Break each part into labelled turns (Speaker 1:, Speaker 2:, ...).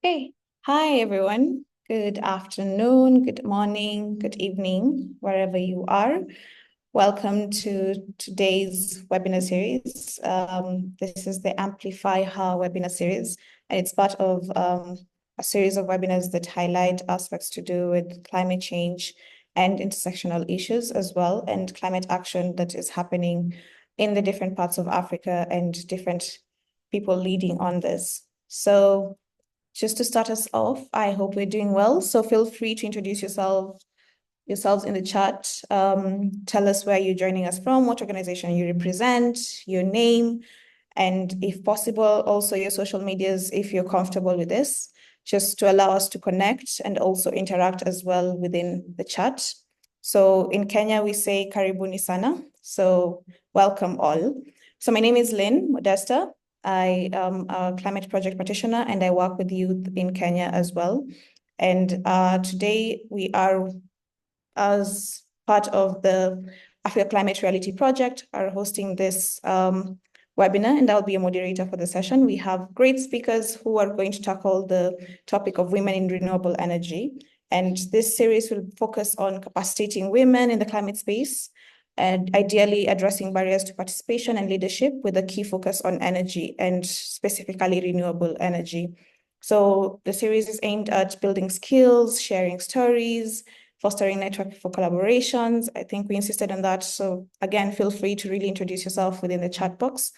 Speaker 1: Hey, hi everyone. Good afternoon, good morning, good evening, wherever you are. Welcome to today's webinar series. This is the AmplifyHer webinar series, and it's part of a series of webinars that highlight aspects to do with climate change and intersectional issues as well, and climate action that is happening in the different parts of Africa and different people leading on this. So just to start us off, I hope we're doing well. So feel free to introduce yourselves in the chat. Tell us where you're joining us from, what organization you represent, your name, and if possible, also your social medias, if you're comfortable with this, just to allow us to connect and also interact as well within the chat. So in Kenya, we say karibuni sana. So welcome all. So my name is Lynn Modesta. I am a climate project practitioner and I work with youth in Kenya as well. And today we are, as part of the Africa Climate Reality Project, are hosting this webinar, and I'll be a moderator for the session. We have great speakers who are going to tackle the topic of women in renewable energy. And this series will focus on capacitating women in the climate space and ideally addressing barriers to participation and leadership with a key focus on energy and specifically renewable energy. So the series is aimed at building skills, sharing stories, fostering network for collaborations. I think we insisted on that. So again, feel free to really introduce yourself within the chat box.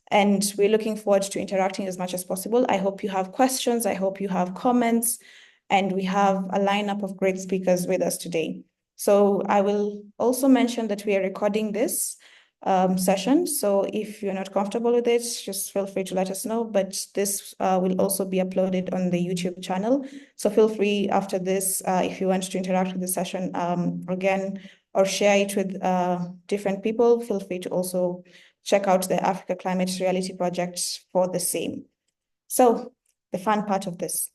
Speaker 1: And we're looking forward to interacting as much as possible. I hope you have questions. I hope you have comments. And we have a lineup of great speakers with us today. So I will also mention that we are recording this session. So if you're not comfortable with it, just feel free to let us know. But this will also be uploaded on the YouTube channel. So feel free after this, if you want to interact with the session again, or share it with different people, feel free to also check out the Africa Climate Reality Project for the same. So the fun part of this.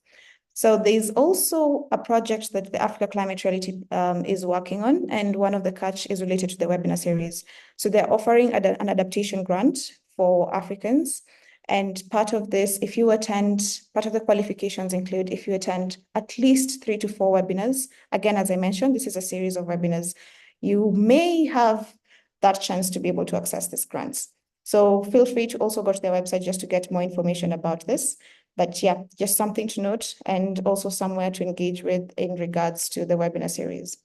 Speaker 1: So there's also a project that the Africa Climate Reality is working on, and one of the catch is related to the webinar series. So they're offering an adaptation grant for Africans. And part of this, if you attend, part of the qualifications include if you attend at least 3 to 4 webinars. Again, as I mentioned, this is a series of webinars. You may have that chance to be able to access these grants. So feel free to also go to their website just to get more information about this. But yeah, just something to note and also somewhere to engage with in regards to the webinar series.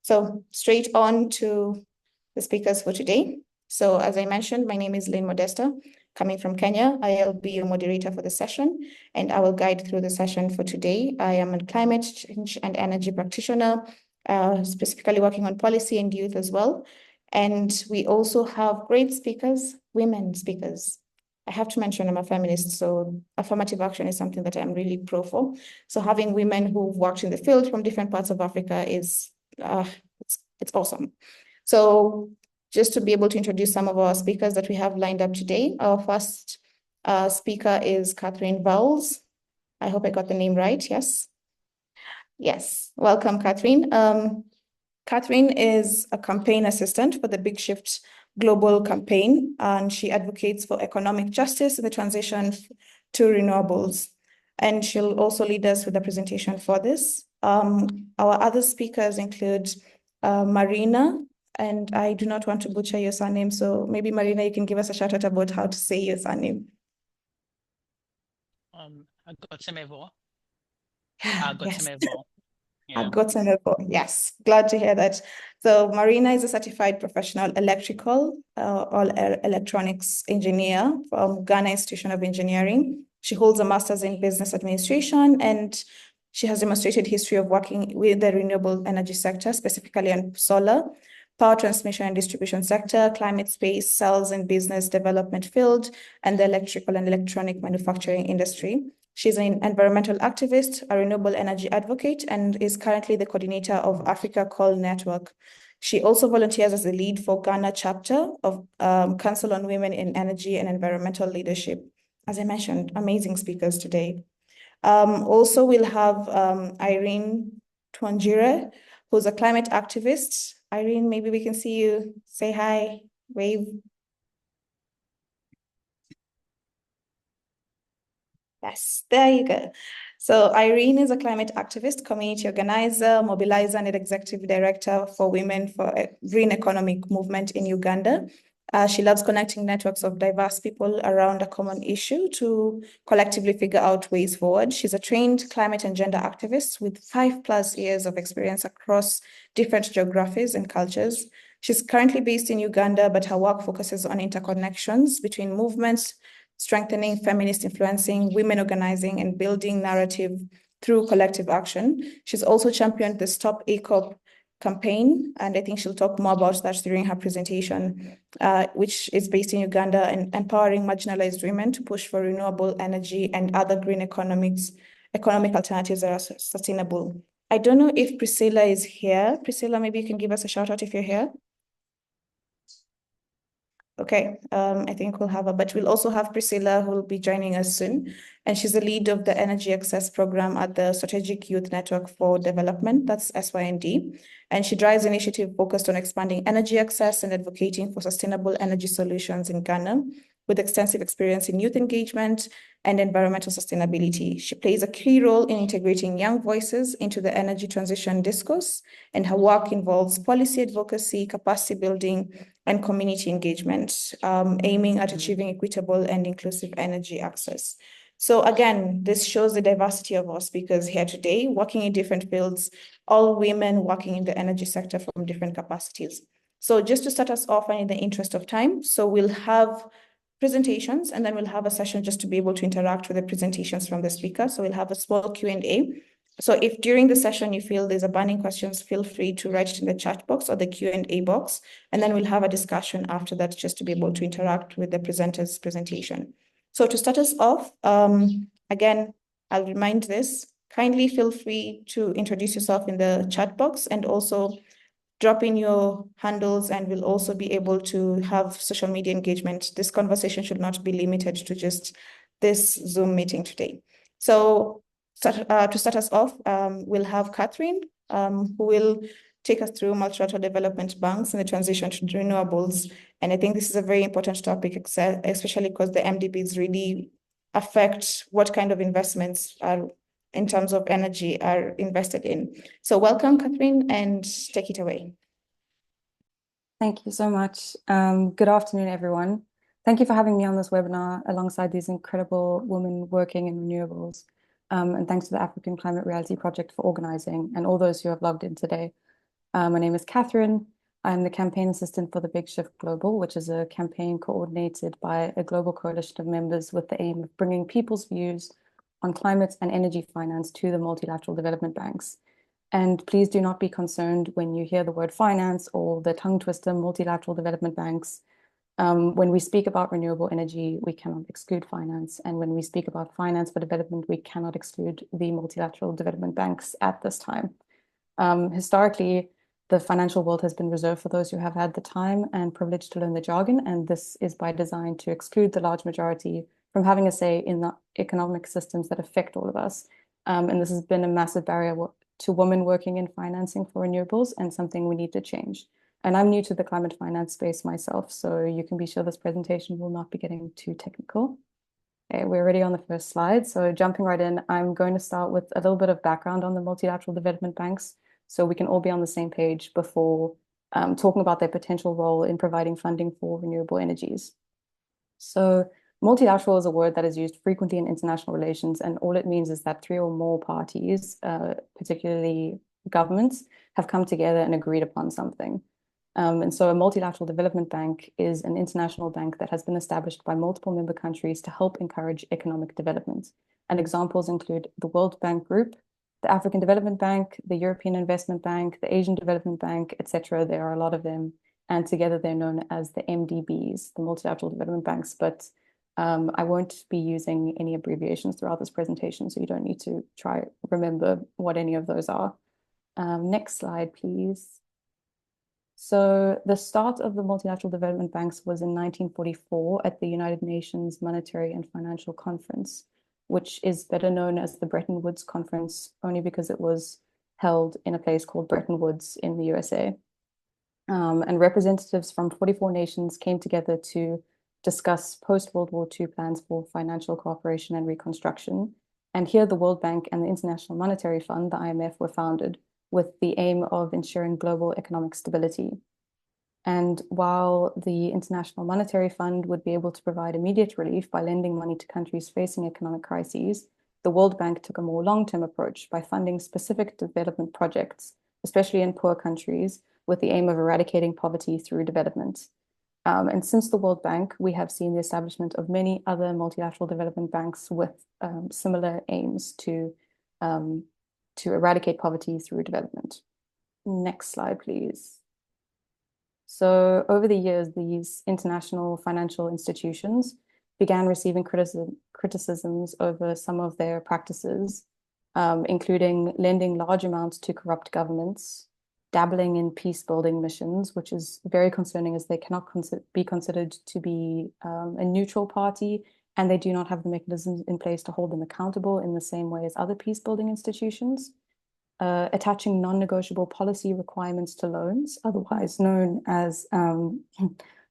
Speaker 1: So straight on to the speakers for today. So as I mentioned, my name is Lynn Modesta, coming from Kenya. I'll be a moderator for the session and I will guide through the session for today. I am a climate change and energy practitioner, specifically working on policy and youth as well. And we also have great speakers, women speakers. I have to mention I'm a feminist, so affirmative action is something that I'm really pro for. So having women who've worked in the field from different parts of Africa is it's awesome. So just to be able to introduce some of our speakers that we have lined up today, our first speaker is Catherine Vowles. I hope I got the name right. Yes. Yes. Welcome, Catherine. Catherine is a campaign assistant for the Big Shift Global campaign, and she advocates for economic justice in the transition to renewables. And she'll also lead us with a presentation for this. Our other speakers include Marina, and I do not want to butcher your surname, so maybe Marina, you can give us a shout out about how to say your surname.
Speaker 2: Agotsemevo.
Speaker 1: Yes.
Speaker 2: Yeah.
Speaker 1: Yes, glad to hear that. So Marina is a certified professional electrical or electronics engineer from Ghana Institution of Engineering. She holds a master's in business administration, and she has demonstrated history of working with the renewable energy sector, specifically on solar, power transmission and distribution sector, climate space, sales and business development field, and the electrical and electronic manufacturing industry. She's an environmental activist, a renewable energy advocate, and is currently the coordinator of Africa Call Network. She also volunteers as the lead for Ghana chapter of Council on Women in Energy and Environmental Leadership. As I mentioned, amazing speakers today. Also, we'll have Irene Twanjire, who's a climate activist. Irene, maybe we can see you. Say hi, wave. Yes, there you go. So Irene is a climate activist, community organizer, mobilizer, and executive director for Women for a Green Economic Movement in Uganda. She loves connecting networks of diverse people around a common issue to collectively figure out ways forward. She's a trained climate and gender activist with 5+ years of experience across different geographies and cultures. She's currently based in Uganda, but her work focuses on interconnections between movements, strengthening feminist influencing, women organizing, and building narrative through collective action. She's also championed the Stop ACOP campaign, and I think she'll talk more about that during her presentation, which is based in Uganda, and empowering marginalized women to push for renewable energy and other green economic alternatives that are sustainable. I don't know if Priscilla is here. Priscilla, maybe you can give us a shout out if you're here. Okay, I think we'll have her, but we'll also have Priscilla who will be joining us soon. And she's the lead of the Energy Access Program at the Strategic Youth Network for Development, that's SYND. And she drives initiative focused on expanding energy access and advocating for sustainable energy solutions in Ghana, with extensive experience in youth engagement and environmental sustainability. She plays a key role in integrating young voices into the energy transition discourse, and her work involves policy advocacy, capacity building, and community engagement, aiming at achieving equitable and inclusive energy access. So again, this shows the diversity of our speakers here today, working in different fields, all women working in the energy sector from different capacities. So just to start us off, and in the interest of time, so we'll have presentations, and then we'll have a session just to be able to interact with the presentations from the speaker. So we'll have a small Q&A. So if during the session you feel there's a burning questions, feel free to write it in the chat box or the Q&A box, and then we'll have a discussion after that just to be able to interact with the presenter's presentation. So to start us off, again, I'll remind this, kindly feel free to introduce yourself in the chat box and also drop in your handles, and we'll also be able to have social media engagement. This conversation should not be limited to just this Zoom meeting today. So to start us off, we'll have Catherine, who will take us through multilateral development banks and the transition to renewables. And I think this is a very important topic, especially because the MDBs really affect what kind of investments are in terms of energy are invested in. So welcome, Catherine, and take it away.
Speaker 3: Thank you so much. Good afternoon, everyone. Thank you for having me on this webinar alongside these incredible women working in renewables. And thanks to the African Climate Reality Project for organizing and all those who have logged in today. My name is Catherine. I'm the campaign assistant for the Big Shift Global, which is a campaign coordinated by a global coalition of members with the aim of bringing people's views on climate and energy finance to the multilateral development banks. And please do not be concerned when you hear the word finance or the tongue twister multilateral development banks. When we speak about renewable energy, we cannot exclude finance. And when we speak about finance for development, we cannot exclude the multilateral development banks at this time. Historically, the financial world has been reserved for those who have had the time and privilege to learn the jargon, and this is by design to exclude the large majority from having a say in the economic systems that affect all of us. And this has been a massive barrier to women working in financing for renewables, and something we need to change. And I'm new to the climate finance space myself, so you can be sure this presentation will not be getting too technical. Okay, we're already on the first slide. So jumping right in, I'm going to start with a little bit of background on the multilateral development banks, so we can all be on the same page before talking about their potential role in providing funding for renewable energies. So multilateral is a word that is used frequently in international relations, and all it means is that 3 or more parties, particularly governments, have come together and agreed upon something. And so a multilateral development bank is an international bank that has been established by multiple member countries to help encourage economic development. And examples include the World Bank Group, the African Development Bank, the European Investment Bank, the Asian Development Bank, etc. There are a lot of them. And together they're known as the MDBs, the Multilateral Development Banks. But I won't be using any abbreviations throughout this presentation, so you don't need to try remember what any of those are. Next slide, please. So the start of the multilateral development banks was in 1944 at the United Nations Monetary and Financial Conference, which is better known as the Bretton Woods Conference, only because it was held in a place called Bretton Woods in the USA. And representatives from 44 nations came together to discuss post-World War II plans for financial cooperation and reconstruction. And here the World Bank and the International Monetary Fund, the IMF, were founded with the aim of ensuring global economic stability. And while the International Monetary Fund would be able to provide immediate relief by lending money to countries facing economic crises, the World Bank took a more long-term approach by funding specific development projects, especially in poor countries, with the aim of eradicating poverty through development. And since the World Bank, we have seen the establishment of many other multilateral development banks with similar aims to eradicate poverty through development. Next slide, please. So over the years, these international financial institutions began receiving criticisms over some of their practices, including lending large amounts to corrupt governments, dabbling in peace-building missions, which is very concerning as they cannot be considered to be a neutral party, and they do not have the mechanisms in place to hold them accountable in the same way as other peace-building institutions. Attaching non-negotiable policy requirements to loans, otherwise known as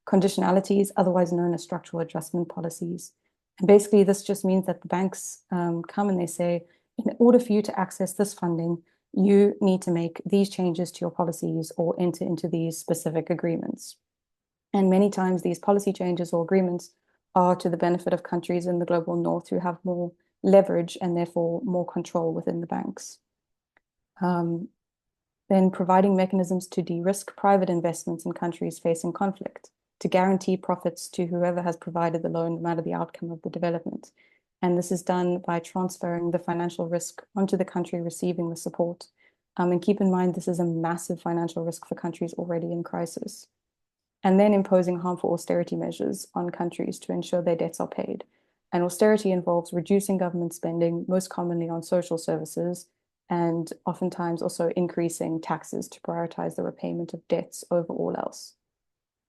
Speaker 3: conditionalities, otherwise known as structural adjustment policies. And basically, this just means that the banks come and they say, in order for you to access this funding, you need to make these changes to your policies or enter into these specific agreements. And many times these policy changes or agreements are to the benefit of countries in the global north who have more leverage and therefore more control within the banks. Then providing mechanisms to de-risk private investments in countries facing conflict, to guarantee profits to whoever has provided the loan, no matter the outcome of the development. And this is done by transferring the financial risk onto the country receiving the support. And keep in mind, this is a massive financial risk for countries already in crisis. And then imposing harmful austerity measures on countries to ensure their debts are paid. And austerity involves reducing government spending, most commonly on social services, and oftentimes also increasing taxes to prioritize the repayment of debts over all else.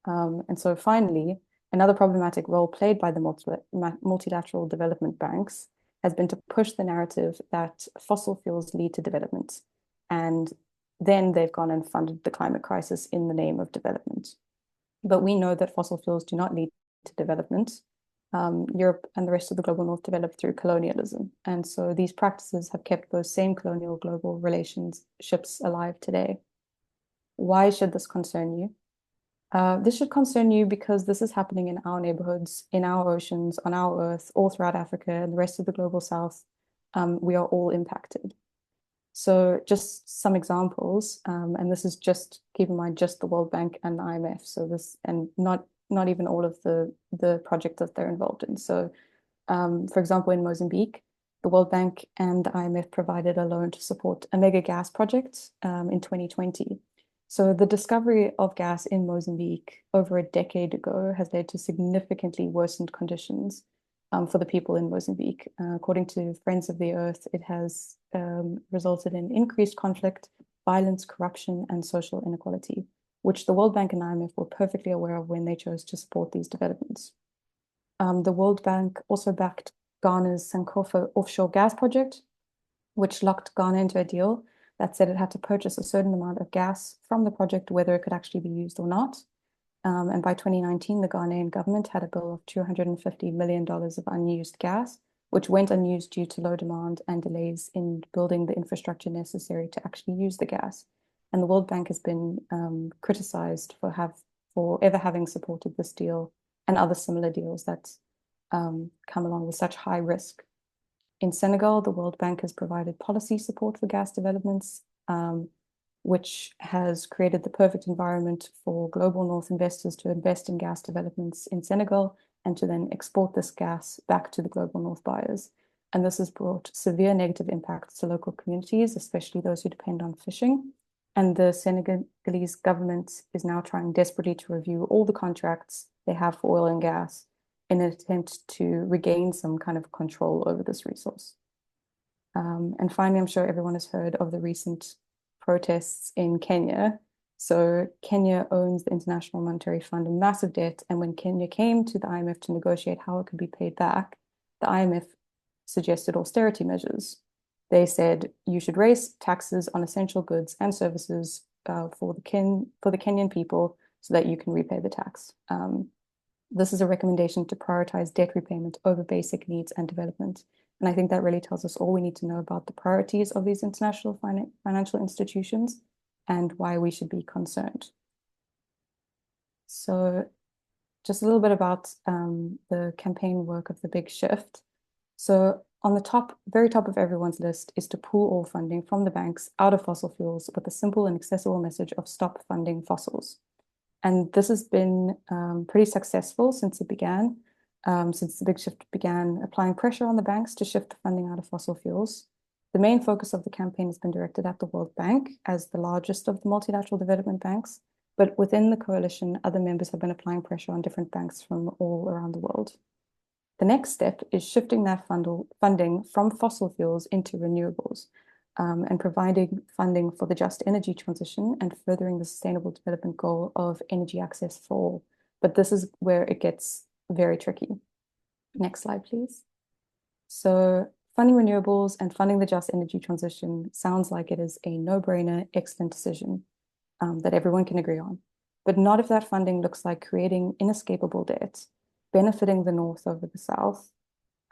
Speaker 3: And so finally, another problematic role played by the multilateral development banks has been to push the narrative that fossil fuels lead to development. And then they've gone and funded the climate crisis in the name of development. But we know that fossil fuels do not lead to development. Europe and the rest of the global north developed through colonialism. And so these practices have kept those same colonial global relationships alive today. Why should this concern you? This should concern you because this is happening in our neighborhoods, in our oceans, on our earth, all throughout Africa and the rest of the global south. We are all impacted. So just some examples, and this is just, keep in mind, just the World Bank and the IMF. So this, and not even all of the projects that they're involved in. So for example, in Mozambique, the World Bank and the IMF provided a loan to support a mega gas project in 2020. So the discovery of gas in Mozambique over a decade ago has led to significantly worsened conditions for the people in Mozambique. According to Friends of the Earth, it has resulted in increased conflict, violence, corruption, and social inequality, which the World Bank and IMF were perfectly aware of when they chose to support these developments. The World Bank also backed Ghana's Sankofa offshore gas project, which locked Ghana into a deal that said it had to purchase a certain amount of gas from the project, whether it could actually be used or not. And by 2019, the Ghanaian government had a bill of $250 million of unused gas, which went unused due to low demand and delays in building the infrastructure necessary to actually use the gas. And the World Bank has been criticized for ever having supported this deal and other similar deals that come along with such high risk. In Senegal, the World Bank has provided policy support for gas developments, which has created the perfect environment for global North investors to invest in gas developments in Senegal and to then export this gas back to the global North buyers. And this has brought severe negative impacts to local communities, especially those who depend on fishing. And the Senegalese government is now trying desperately to review all the contracts they have for oil and gas in an attempt to regain some kind of control over this resource. And finally, I'm sure everyone has heard of the recent protests in Kenya. So Kenya owns the International Monetary Fund a massive debt. And when Kenya came to the IMF to negotiate how it could be paid back, the IMF suggested austerity measures. They said you should raise taxes on essential goods and services for the Kenyan people so that you can repay the tax. This is a recommendation to prioritize debt repayment over basic needs and development. And I think that really tells us all we need to know about the priorities of these international financial institutions and why we should be concerned. So just a little bit about the campaign work of the Big Shift. So on the top, very top of everyone's list is to pull all funding from the banks out of fossil fuels with a simple and accessible message of stop funding fossils. And this has been pretty successful since it began, since the Big Shift began applying pressure on the banks to shift the funding out of fossil fuels. The main focus of the campaign has been directed at the World Bank as the largest of the multilateral development banks, but within the coalition, other members have been applying pressure on different banks from all around the world. The next step is shifting that funding from fossil fuels into renewables, and providing funding for the just energy transition and furthering the sustainable development goal of energy access for all. But this is where it gets very tricky. Next slide, please. So funding renewables and funding the just energy transition sounds like it is a no-brainer, excellent decision that everyone can agree on. But not if that funding looks like creating inescapable debt, benefiting the North over the South,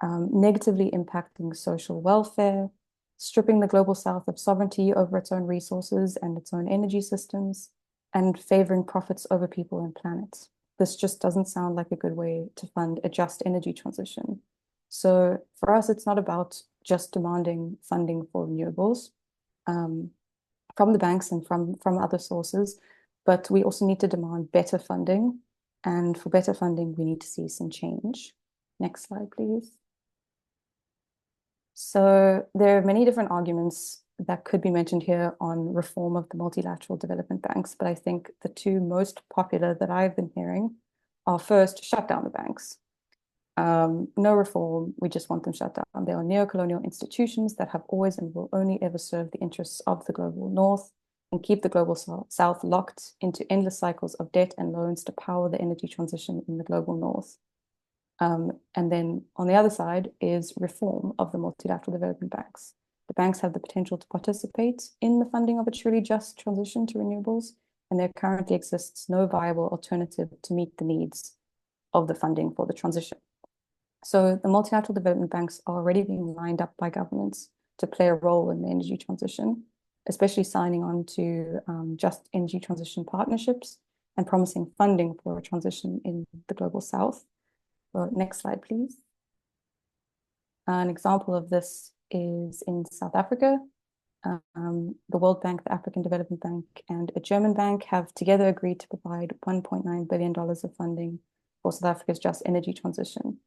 Speaker 3: negatively impacting social welfare, stripping the global South of sovereignty over its own resources and its own energy systems, and favoring profits over people and planet. This just doesn't sound like a good way to fund a just energy transition. So for us, it's not about just demanding funding for renewables from the banks and from other sources, but we also need to demand better funding. And for better funding, we need to see some change. Next slide, please. So there are many different arguments that could be mentioned here on reform of the multilateral development banks, but I think the two most popular that I've been hearing are first, shut down the banks. No reform, we just want them shut down. They are neo-colonial institutions that have always and will only ever serve the interests of the global North and keep the global South locked into endless cycles of debt and loans to power the energy transition in the global North. And then on the other side is reform of the multilateral development banks. The banks have the potential to participate in the funding of a truly just transition to renewables, and there currently exists no viable alternative to meet the needs of the funding for the transition. So the multilateral development banks are already being lined up by governments to play a role in the energy transition, especially signing on to just energy transition partnerships and promising funding for a transition in the global South. Well, next slide, please. An example of this is in South Africa. The World Bank, the African Development Bank, and a German bank have together agreed to provide $1.9 billion of funding for South Africa's just energy transition.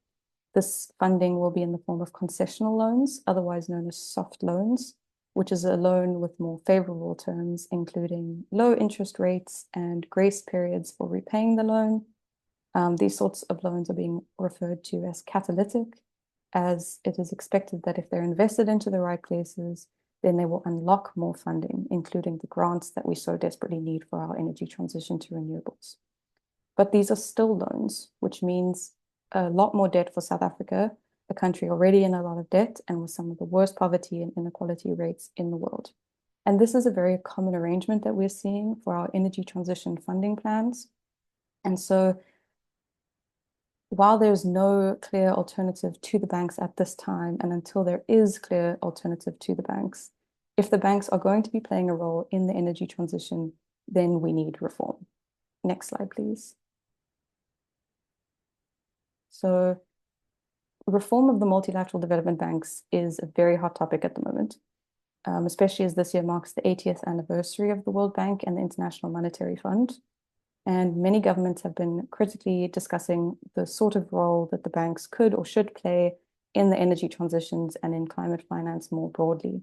Speaker 3: This funding will be in the form of concessional loans, otherwise known as soft loans, which is a loan with more favorable terms, including low interest rates and grace periods for repaying the loan. These sorts of loans are being referred to as catalytic, as it is expected that if they're invested into the right places, then they will unlock more funding, including the grants that we so desperately need for our energy transition to renewables. But these are still loans, which means a lot more debt for South Africa, a country already in a lot of debt and with some of the worst poverty and inequality rates in the world. And this is a very common arrangement that we're seeing for our energy transition funding plans. And so while there's no clear alternative to the banks at this time, and until there is clear alternative to the banks, if the banks are going to be playing a role in the energy transition, then we need reform. Next slide, please. So reform of the multilateral development banks is a very hot topic at the moment, especially as this year marks the 80th anniversary of the World Bank and the International Monetary Fund. And many governments have been critically discussing the sort of role that the banks could or should play in the energy transitions and in climate finance more broadly.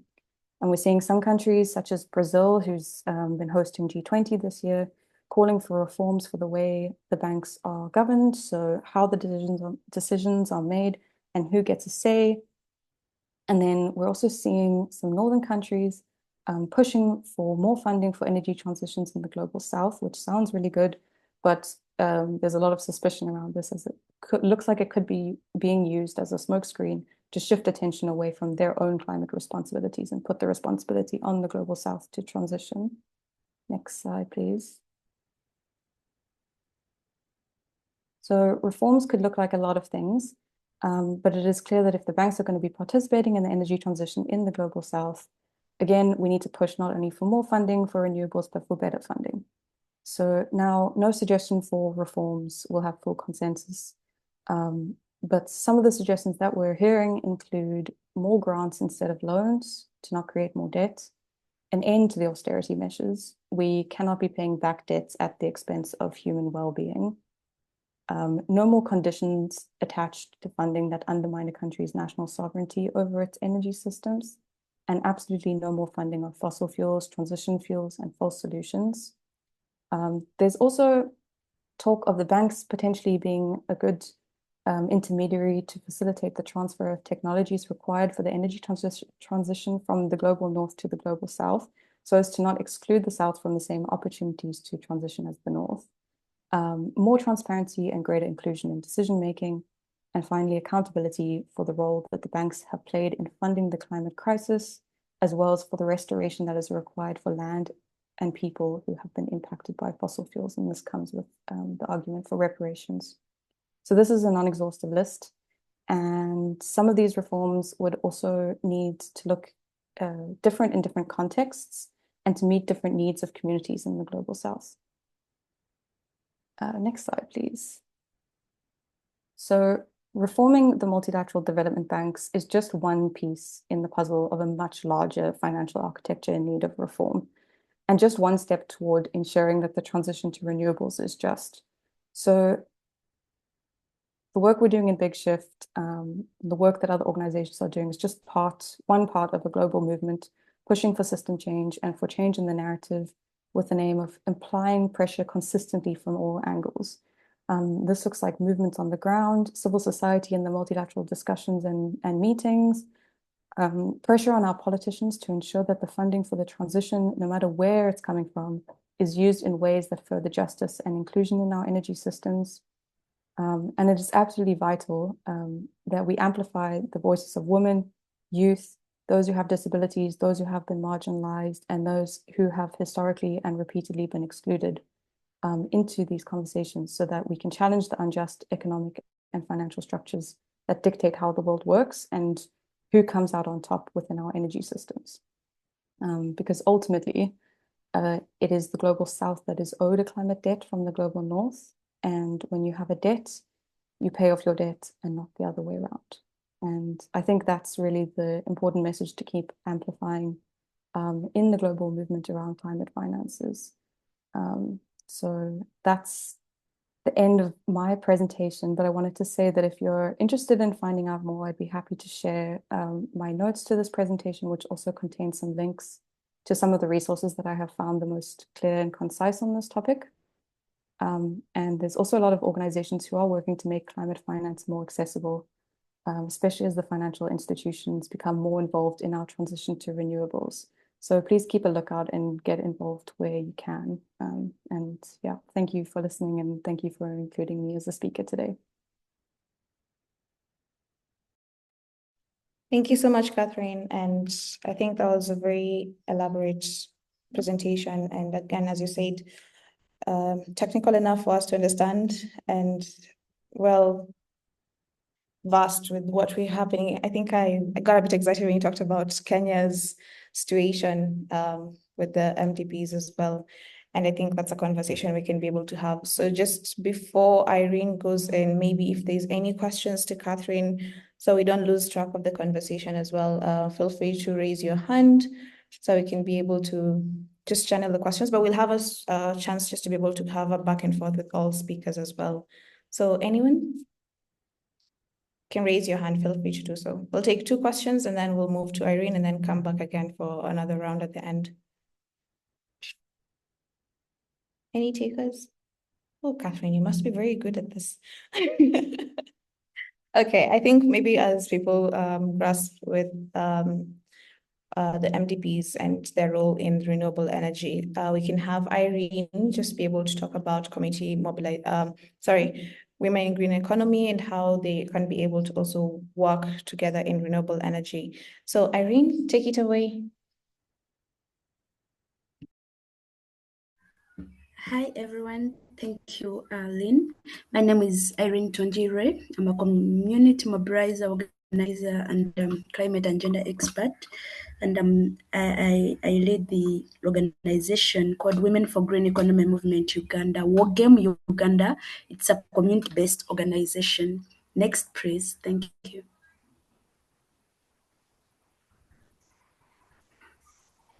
Speaker 3: And we're seeing some countries such as Brazil, who's been hosting G20 this year, calling for reforms for the way the banks are governed, so how the decisions are made and who gets a say. And then we're also seeing some northern countries pushing for more funding for energy transitions in the global South, which sounds really good, but there's a lot of suspicion around this, as it looks like it could be being used as a smokescreen to shift attention away from their own climate responsibilities and put the responsibility on the global South to transition. Next slide, please. So reforms could look like a lot of things. But it is clear that if the banks are going to be participating in the energy transition in the global south, again, we need to push not only for more funding for renewables, but for better funding. So now no suggestion for reforms will have full consensus. But some of the suggestions that we're hearing include more grants instead of loans to not create more debt, an end to the austerity measures. We cannot be paying back debts at the expense of human well-being. No more conditions attached to funding that undermine a country's national sovereignty over its energy systems, and absolutely no more funding of fossil fuels, transition fuels, and false solutions. There's also talk of the banks potentially being a good intermediary to facilitate the transfer of technologies required for the energy transition from the global north to the global south, so as to not exclude the south from the same opportunities to transition as the north. More transparency and greater inclusion in decision-making, and finally, accountability for the role that the banks have played in funding the climate crisis, as well as for the restoration that is required for land and people who have been impacted by fossil fuels. And this comes with the argument for reparations. So this is a non-exhaustive list. And some of these reforms would also need to look different in different contexts and to meet different needs of communities in the global south. Next slide, please. So reforming the multilateral development banks is just one piece in the puzzle of a much larger financial architecture in need of reform, and just one step toward ensuring that the transition to renewables is just. So the work we're doing in Big Shift, the work that other organizations are doing is just one part of a global movement pushing for system change and for change in the narrative, with the aim of applying pressure consistently from all angles. This looks like movements on the ground, civil society in the multilateral discussions and meetings, pressure on our politicians to ensure that the funding for the transition, no matter where it's coming from, is used in ways that further justice and inclusion in our energy systems. And it is absolutely vital that we amplify the voices of women, youth, those who have disabilities, those who have been marginalized, and those who have historically and repeatedly been excluded into these conversations, so that we can challenge the unjust economic and financial structures that dictate how the world works and who comes out on top within our energy systems. Because ultimately, it is the global south that is owed a climate debt from the global north. And when you have a debt, you pay off your debt and not the other way around. And I think that's really the important message to keep amplifying in the global movement around climate finances. So that's the end of my presentation, but I wanted to say that if you're interested in finding out more, I'd be happy to share my notes to this presentation, which also contains some links to some of the resources that I have found the most clear and concise on this topic. And there's also a lot of organizations who are working to make climate finance more accessible, especially as the financial institutions become more involved in our transition to renewables. So please keep a lookout and get involved where you can. And yeah, thank you for listening, and thank you for including me as a speaker today.
Speaker 1: Thank you so much, Catherine. And I think that was a very elaborate presentation. And again, as you said, technical enough for us to understand, and well, vast with what we're happening. I think I got a bit excited when you talked about Kenya's situation with the MDPs as well. And I think that's a conversation we can be able to have. So just before Irene goes in, maybe if there's any questions to Catherine, so we don't lose track of the conversation as well, feel free to raise your hand so we can be able to just channel the questions, but we'll have a chance just to be able to have a back and forth with all speakers as well. So anyone can raise your hand, feel free to do so. We'll take 2 questions and then we'll move to Irene and then come back again for another round at the end. Any takers? Oh, Catherine, you must be very good at this. Okay, I think maybe as people grasp with the MDPs and their role in renewable energy, we can have Irene just be able to talk about community women in green economy and how they can be able to also work together in renewable energy. So Irene, take it away.
Speaker 4: Hi everyone, thank you, Lynn. My name is Irene Tonjire. I'm a community mobilizer, organizer, and climate and gender expert. And I lead the organization called Women for Green Economy Movement Uganda, WOGEM Uganda. It's a community-based organization. Next, please. Thank you.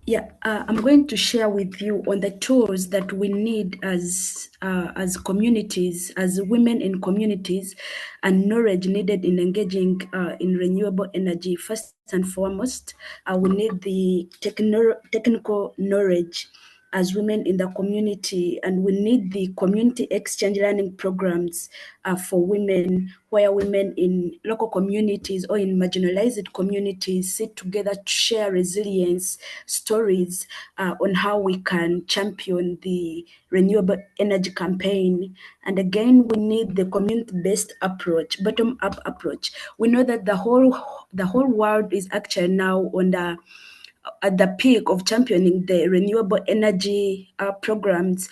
Speaker 4: Yeah, I'm going to share with you on the tools that we need as communities, as women in communities, and knowledge needed in engaging in renewable energy. First and foremost, we need the technical knowledge as women in the community, and we need the community exchange learning programs for women, where women in local communities or in marginalized communities sit together to share resilience stories on how we can champion the renewable energy campaign. And again, we need the community-based approach, bottom-up approach. We know that the whole world is actually now on the at the peak of championing the renewable energy programs,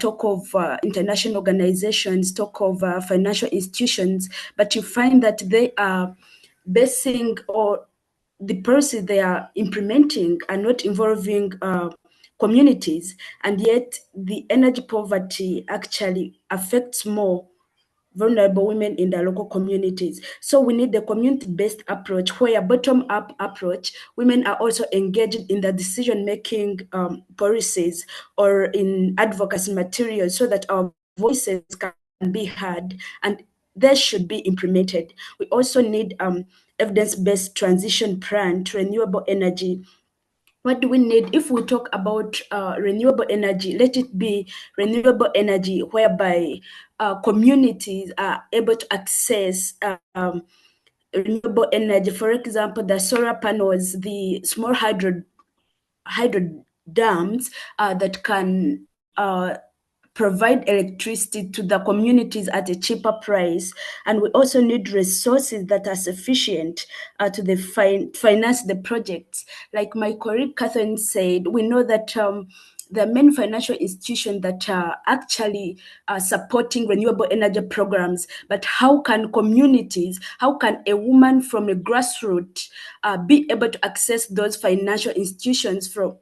Speaker 4: talk of international organizations, talk of financial institutions, but you find that they are basing or the policies they are implementing are not involving communities, and yet the energy poverty actually affects more vulnerable women in their local communities. So we need the community-based approach, where bottom-up approach, women are also engaged in the decision-making policies or in advocacy materials, so that our voices can be heard and they should be implemented. We also need evidence-based transition plan to renewable energy. What do we need? If we talk about renewable energy, let it be renewable energy whereby communities are able to access renewable energy. For example, the solar panels, the small hydro dams that can provide electricity to the communities at a cheaper price. And we also need resources that are sufficient to finance the projects. Like my colleague Catherine said, we know that the main financial institutions that are actually supporting renewable energy programs, but how can communities, how can a woman from a grassroots be able to access those financial institutions from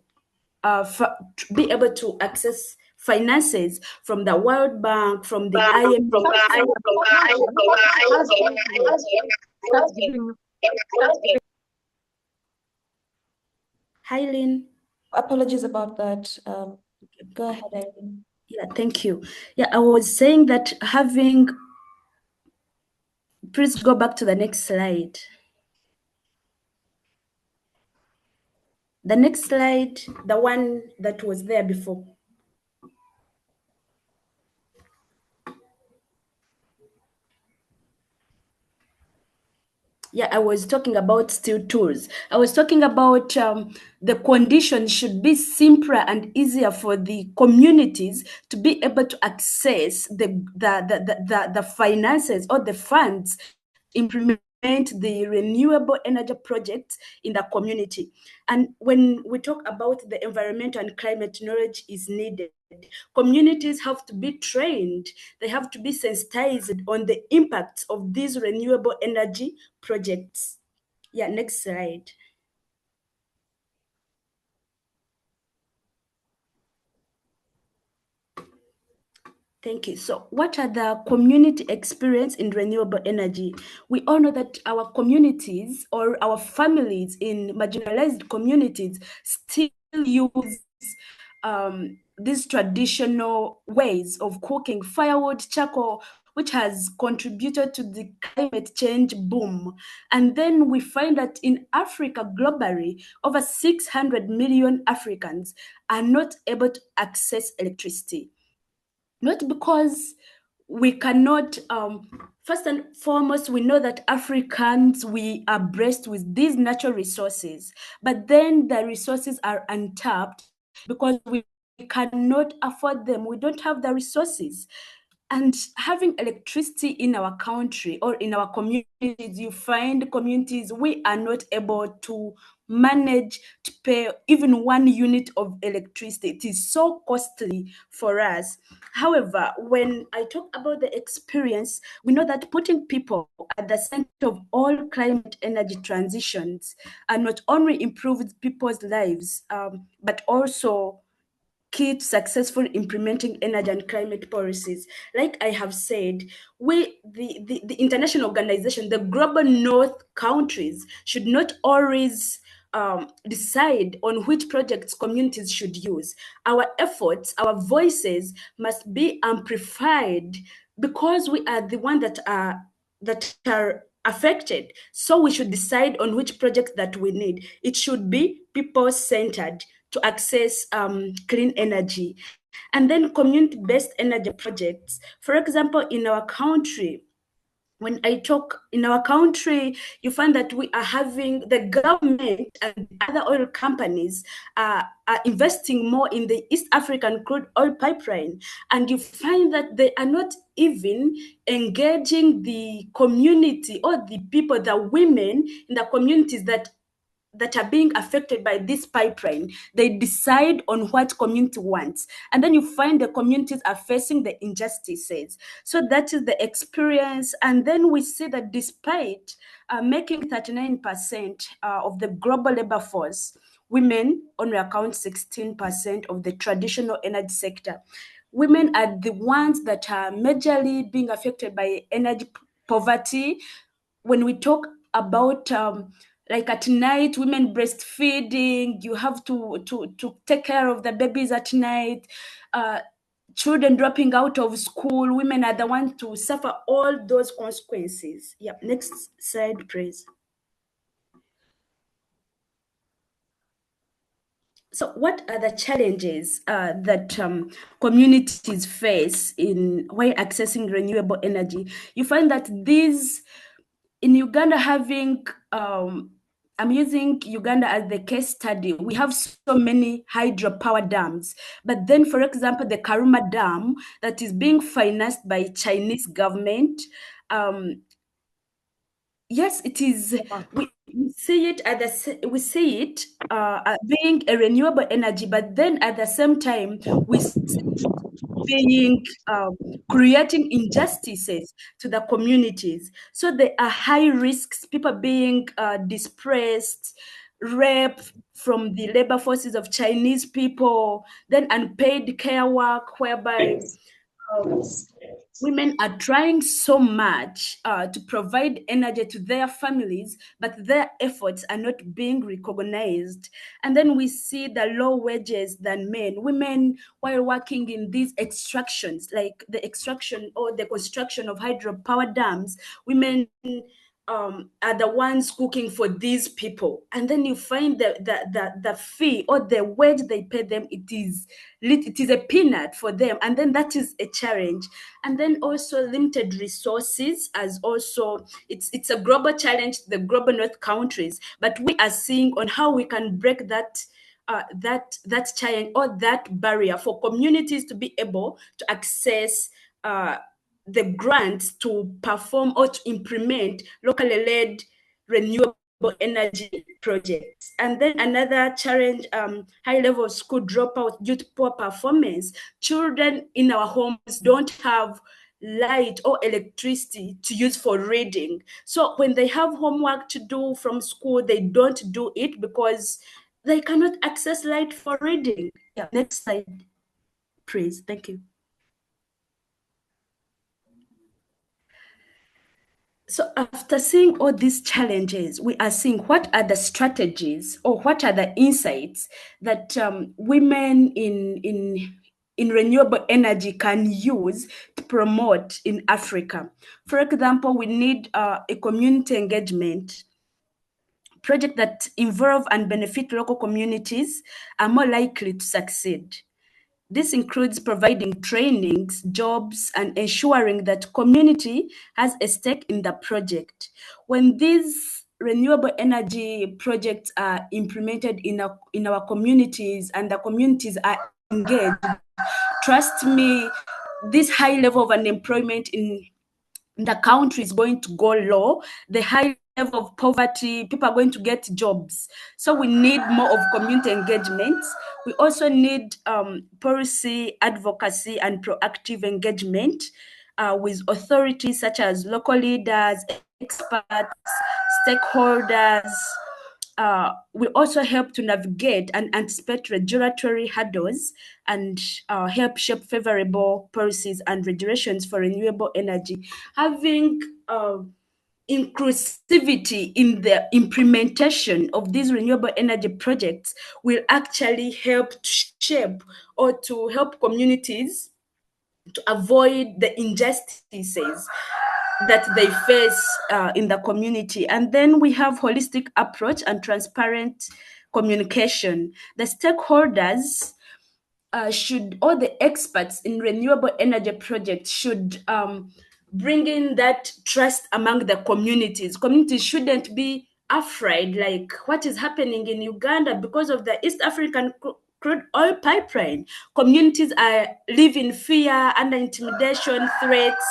Speaker 4: be able to access finances from the World Bank, from the IMF. Hi, Lynn.
Speaker 1: Apologies about that. Go ahead, Irene.
Speaker 4: Yeah, thank you. Yeah, I was saying that please go back to the next slide. The next slide, the one that was there before. Yeah, I was talking about steel tools. I was talking about the conditions should be simpler and easier for the communities to be able to access the finances or the funds, implement the renewable energy projects in the community. And when we talk about the environmental and climate, knowledge is needed. Communities have to be trained, they have to be sensitized on the impacts of these renewable energy projects. Yeah, next slide. Thank you. So what are the community experience in renewable energy? We all know that our communities or our families in marginalized communities still use these traditional ways of cooking, firewood, charcoal, which has contributed to the climate change boom. And then we find that in Africa globally, over 600 million Africans are not able to access electricity. Not because we cannot, first and foremost, we know that Africans, we are blessed with these natural resources, but then the resources are untapped because we cannot afford them. We don't have the resources. And having electricity in our country or in our communities, you find communities, we are not able to manage to pay even 1 unit of electricity. It is so costly for us. However, when I talk about the experience, we know that putting people at the center of all climate energy transitions not only improves people's lives, but also key to successful implementing energy and climate policies. Like I have said, the international organization, the global north countries should not always decide on which projects communities should use. Our efforts, our voices must be amplified because we are the ones that are affected. So we should decide on which projects that we need. It should be people-centered to access clean energy. And then community-based energy projects. For example, in our country, when I talk in our country, you find that we are having the government and other oil companies are investing more in the East African crude oil pipeline. And you find that they are not even engaging the community or the people, the women in the communities that are being affected by this pipeline. They decide on what community wants. And then you find the communities are facing the injustices. So that is the experience. And then we see that despite making 39% of the global labor force, women only account 16% of the traditional energy sector. Women are the ones that are majorly being affected by energy poverty. When we talk about like at night, women breastfeeding, you have to take care of the babies at night, children dropping out of school, women are the ones to suffer all those consequences. Yeah, next slide, please. So what are the challenges that communities face while accessing renewable energy? You find that these in Uganda having, I'm using Uganda as the case study. We have so many hydropower dams, but then, for example, the Karuma Dam that is being financed by Chinese government. Yes, it is. We see it being a renewable energy, but then at the same time, we see being creating injustices to the communities. So there are high risks, people being displaced, rape from the labor forces of Chinese people, then unpaid care work, whereby women are trying so much to provide energy to their families, but their efforts are not being recognized. And then we see the low wages than men. Women, while working in these extractions, like the extraction or the construction of hydropower dams, women are the ones cooking for these people. And then you find the fee or the wage they pay them, it is a peanut for them. And then that is a challenge. And then also limited resources as also, it's a global challenge to the global north countries. But we are seeing on how we can break that challenge or that barrier for communities to be able to access the grants to perform or to implement locally led renewable energy projects. And then another challenge, high level school dropout due to poor performance. Children in our homes don't have light or electricity to use for reading. So when they have homework to do from school, they don't do it because they cannot access light for reading. Yeah, next slide, please. Thank you. So after seeing all these challenges, we are seeing what are the strategies or what are the insights that women in renewable energy can use to promote in Africa. For example, we need a community engagement project that involve and benefit local communities are more likely to succeed. This includes providing trainings, jobs, and ensuring that community has a stake in the project. When these renewable energy projects are implemented in our communities and the communities are engaged, trust me, this high level of unemployment in the country is going to go low, the high level of poverty, people are going to get jobs. So we need more of community engagement. We also need policy advocacy and proactive engagement with authorities such as local leaders, experts, stakeholders. We also help to navigate and anticipate regulatory hurdles and help shape favorable policies and regulations for renewable energy. Having inclusivity in the implementation of these renewable energy projects will actually help to shape or to help communities to avoid the injustices that they face in the community. And then we have holistic approach and transparent communication. The stakeholders should, all the experts in renewable energy projects should bring in that trust among the communities. Communities shouldn't be afraid, like what is happening in Uganda because of the East African crude oil pipeline. Communities are living fear, under intimidation, threats.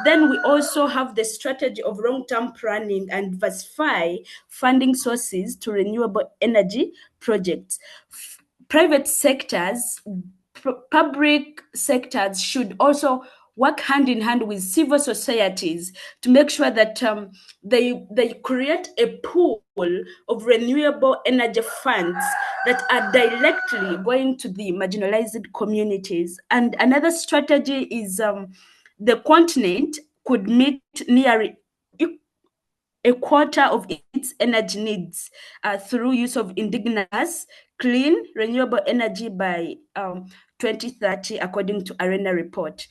Speaker 4: Then we also have the strategy of long-term planning and diversify funding sources to renewable energy projects. Private sectors, public sectors should also work hand in hand with civil societies to make sure that they create a pool of renewable energy funds that are directly going to the marginalized communities. And another strategy is the continent could meet nearly a quarter of its energy needs through use of indigenous, clean, renewable energy by 2030, according to ARENA report.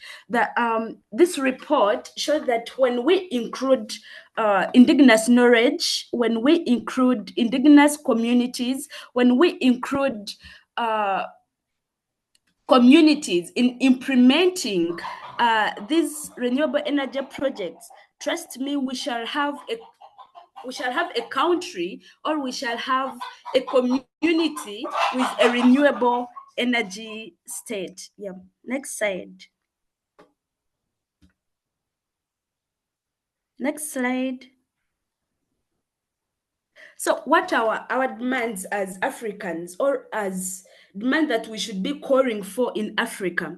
Speaker 4: This report shows that when we include indigenous knowledge, when we include indigenous communities, when we include communities in implementing these renewable energy projects, trust me, we shall have a country, or we shall have a community with a renewable energy state. Yeah, next slide. Next slide. So what are our demands as Africans, or as demand that we should be calling for in Africa?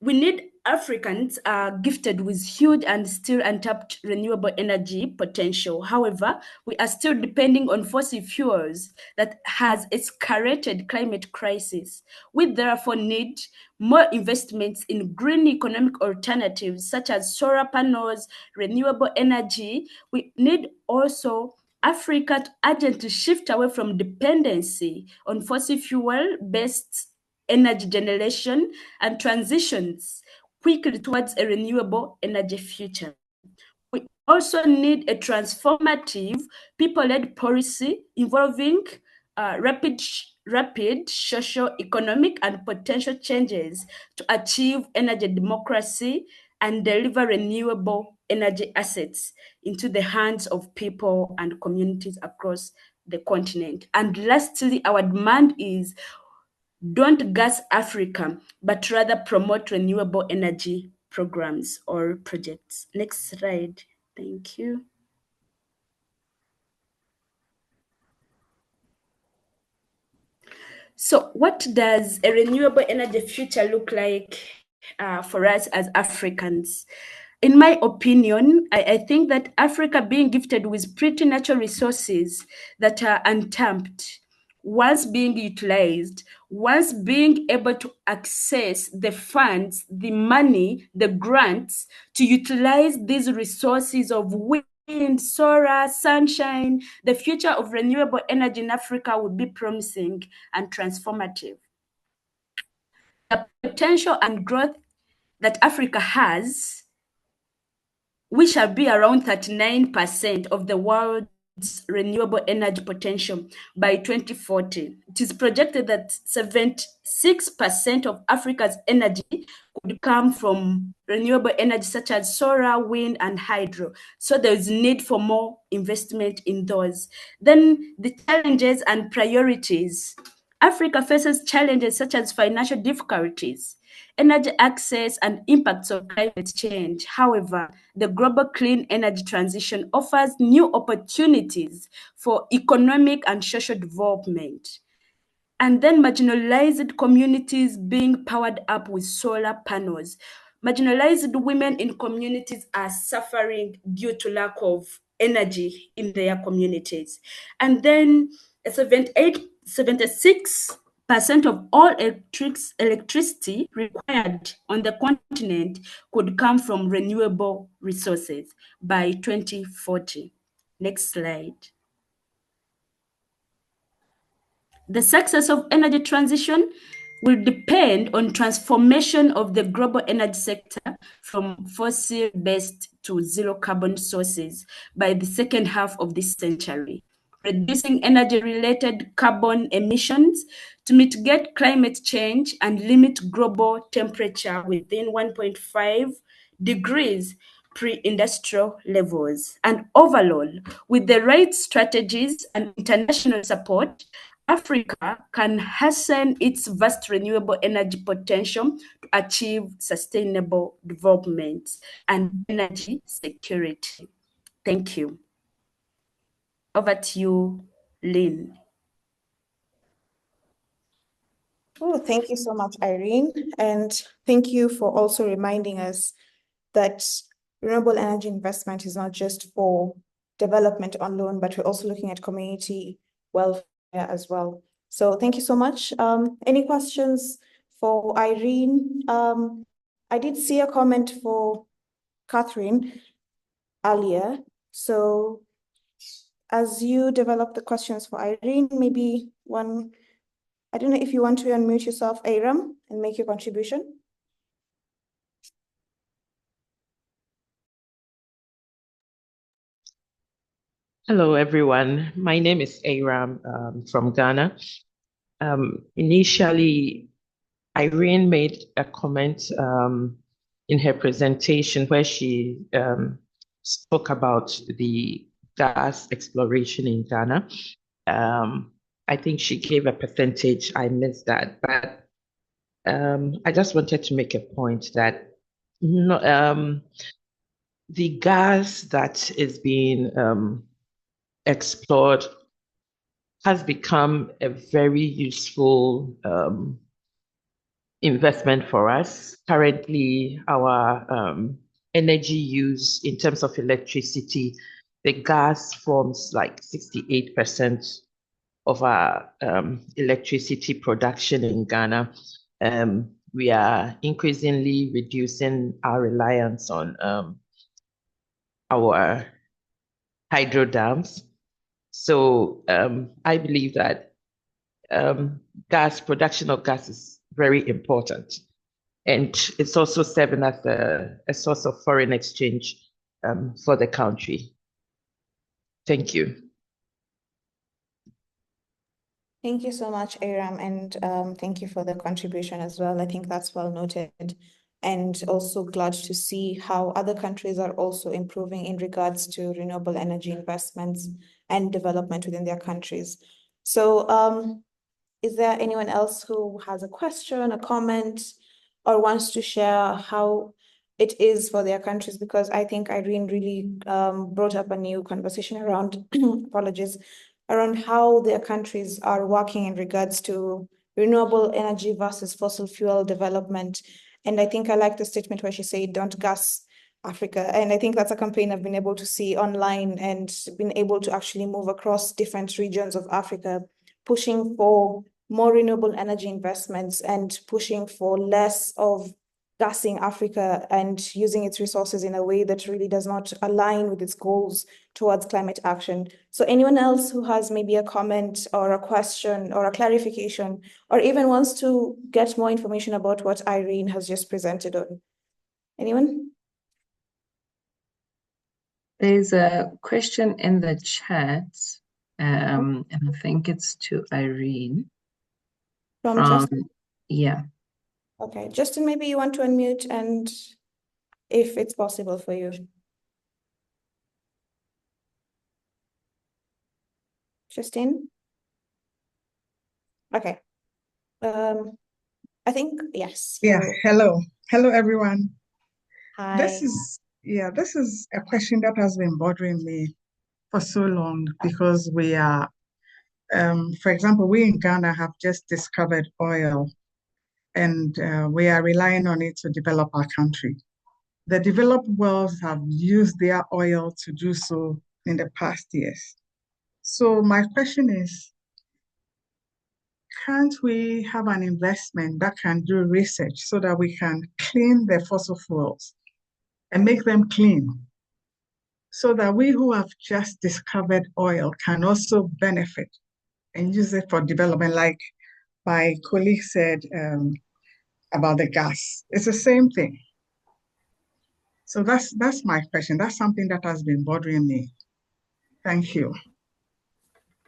Speaker 4: We need Africans are gifted with huge and still untapped renewable energy potential. However, we are still depending on fossil fuels that has escalated climate crisis. We therefore need more investments in green economic alternatives such as solar panels, renewable energy. We need also Africa to urgently shift away from dependency on fossil fuel-based energy generation and transitions quickly towards a renewable energy future. We also need a transformative, people-led policy involving rapid social, economic, and potential changes to achieve energy democracy and deliver renewable energy assets into the hands of people and communities across the continent. And lastly, our demand is don't gas Africa, but rather promote renewable energy programs or projects. Next slide. Thank you. So what does a renewable energy future look like for us as Africans? In my opinion, I think that Africa being gifted with pretty natural resources that are untapped, once being utilized, once being able to access the funds, the money, the grants to utilize these resources of wind, solar, sunshine, the future of renewable energy in Africa would be promising and transformative. The potential and growth that Africa has, we shall be around 39% of the world's renewable energy potential by 2040. It is projected that 76% of Africa's energy could come from renewable energy such as solar, wind, and hydro. So there is need for more investment in those. Then the challenges and priorities. Africa faces challenges such as financial difficulties, energy access, and impacts of climate change. However, the global clean energy transition offers new opportunities for economic and social development. And then marginalized communities being powered up with solar panels. Marginalized women in communities are suffering due to lack of energy in their communities. And then 76% of all electricity required on the continent could come from renewable resources by 2040. Next slide. The success of energy transition will depend on transformation of the global energy sector from fossil-based to zero-carbon sources by the second half of this century, reducing energy-related carbon emissions to mitigate climate change and limit global temperature within 1.5 degrees pre-industrial levels. And overall, with the right strategies and international support, Africa can hasten its vast renewable energy potential to achieve sustainable development and energy security. Thank you. Over to you, Lynn.
Speaker 1: Oh, thank you so much, Irene. And thank you for also reminding us that renewable energy investment is not just for development alone, but we're also looking at community welfare as well. So thank you so much. Any questions for Irene? I did see a comment for Catherine earlier. So as you develop the questions for Irene, maybe one, I don't know if you want to unmute yourself, Aram, and make your contribution.
Speaker 5: Hello, everyone. My name is Aram from Ghana. Initially, Irene made a comment in her presentation where she spoke about the gas exploration in Ghana. I think she gave a percentage. I missed that, but I just wanted to make a point that the gas that is being explored has become a very useful investment for us. Currently, our energy use in terms of electricity, the gas forms like 68% of our electricity production in Ghana. We are increasingly reducing our reliance on our hydro dams. So I believe that production of gas is very important. And it's also serving as a source of foreign exchange for the country. Thank you.
Speaker 1: Thank you so much, Aram, and thank you for the contribution as well. I think that's well noted. And also glad to see how other countries are also improving in regards to renewable energy investments and development within their countries. So is there anyone else who has a question, a comment, or wants to share how it is for their countries? Because I think Irene really brought up a new conversation around, apologies, around how their countries are working in regards to renewable energy versus fossil fuel development. And I think I like the statement where she said, don't gas Africa. And I think that's a campaign I've been able to see online and been able to actually move across different regions of Africa, pushing for more renewable energy investments and pushing for less of gassing Africa and using its resources in a way that really does not align with its goals towards climate action. So anyone else who has maybe a comment or a question or a clarification, or even wants to get more information about what Irene has just presented on? Anyone?
Speaker 6: There's a question in the chat, and I think it's to Irene.
Speaker 1: From Justin?
Speaker 6: Yeah.
Speaker 1: Okay, Justin, maybe you want to unmute and if it's possible for you. Justin? Okay. I think, yes.
Speaker 7: Yeah, hello. Hello, everyone.
Speaker 1: Hi.
Speaker 7: This is a question that has been bothering me for so long because we are, for example, we in Ghana have just discovered oil and we are relying on it to develop our country. The developed worlds have used their oil to do so in the past years. So my question is, can't we have an investment that can do research so that we can clean the fossil fuels and make them clean so that we who have just discovered oil can also benefit and use it for development, like my colleague said about the gas. It's the same thing. So that's my question. That's something that has been bothering me. Thank you.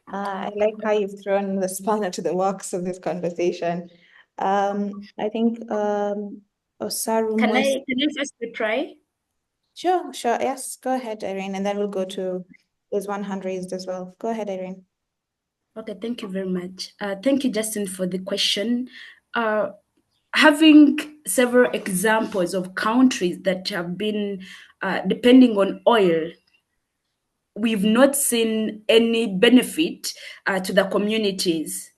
Speaker 1: I like how you've thrown the spanner to the works of this conversation. I think Osaru
Speaker 4: Can
Speaker 1: must...
Speaker 4: I first reply?
Speaker 1: Sure, yes, go ahead, Irene, and then we'll go to, there's one hand raised as well. Go ahead, Irene.
Speaker 4: Okay, thank you very much. Thank you, Justin, for the question. Having several examples of countries that have been depending on oil, we've not seen any benefit to the communities.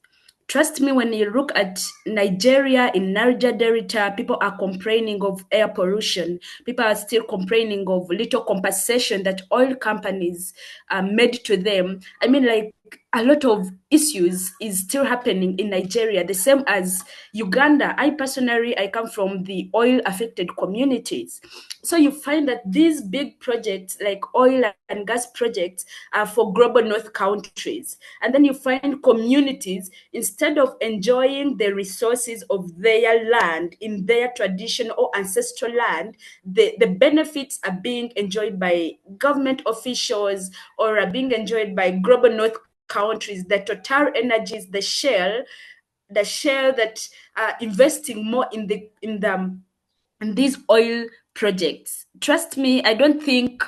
Speaker 4: Trust me, when you look at Nigeria, in Niger Delta, people are complaining of air pollution. People are still complaining of little compensation that oil companies made to them. I mean, like, a lot of issues is still happening in Nigeria, the same as Uganda. I come from the oil affected communities. So you find that these big projects like oil and gas projects are for global north countries. And then you find communities, instead of enjoying the resources of their land in their traditional or ancestral land, the benefits are being enjoyed by government officials or are being enjoyed by global north countries, the Total Energies, the Shell that are investing more in these oil projects. Trust me, I don't think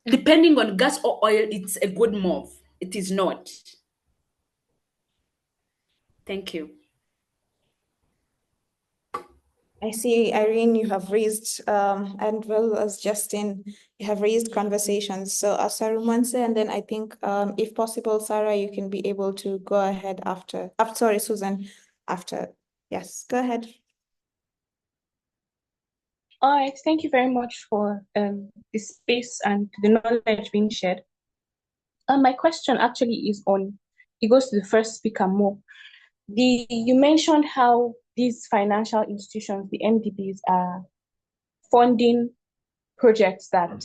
Speaker 4: depending on gas or oil, it's a good move. It is not. Thank you.
Speaker 1: I see, Irene, you have raised, and well as Justin, you have raised conversations. So Osaru Manse, and then I think, if possible, Sarah, you can be able to go ahead after sorry, Susan, after. Yes, go ahead.
Speaker 8: All right, thank you very much for the space and the knowledge being shared. My question actually is it goes to the first speaker more. You mentioned how these financial institutions, the MDBs, are funding projects that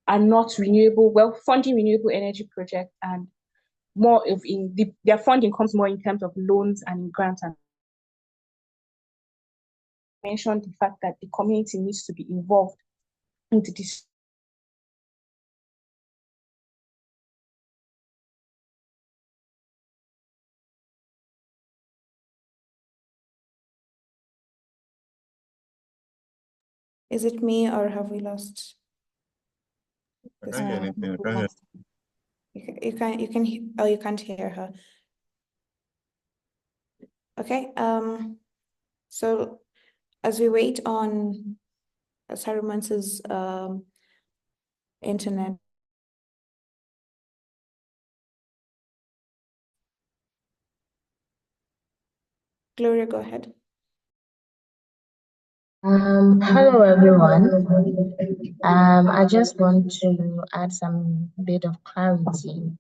Speaker 8: are not renewable, funding renewable energy projects, and more of their funding comes more in terms of loans and grants. And mentioned the fact that the community needs to be involved into this.
Speaker 1: Is it me or have we lost?
Speaker 9: I can't hear anything. I can't hear.
Speaker 1: You can't hear her. Okay, so as we wait on Saruman's internet. Gloria, go ahead.
Speaker 10: Hello everyone. I just want to add some bit of clarity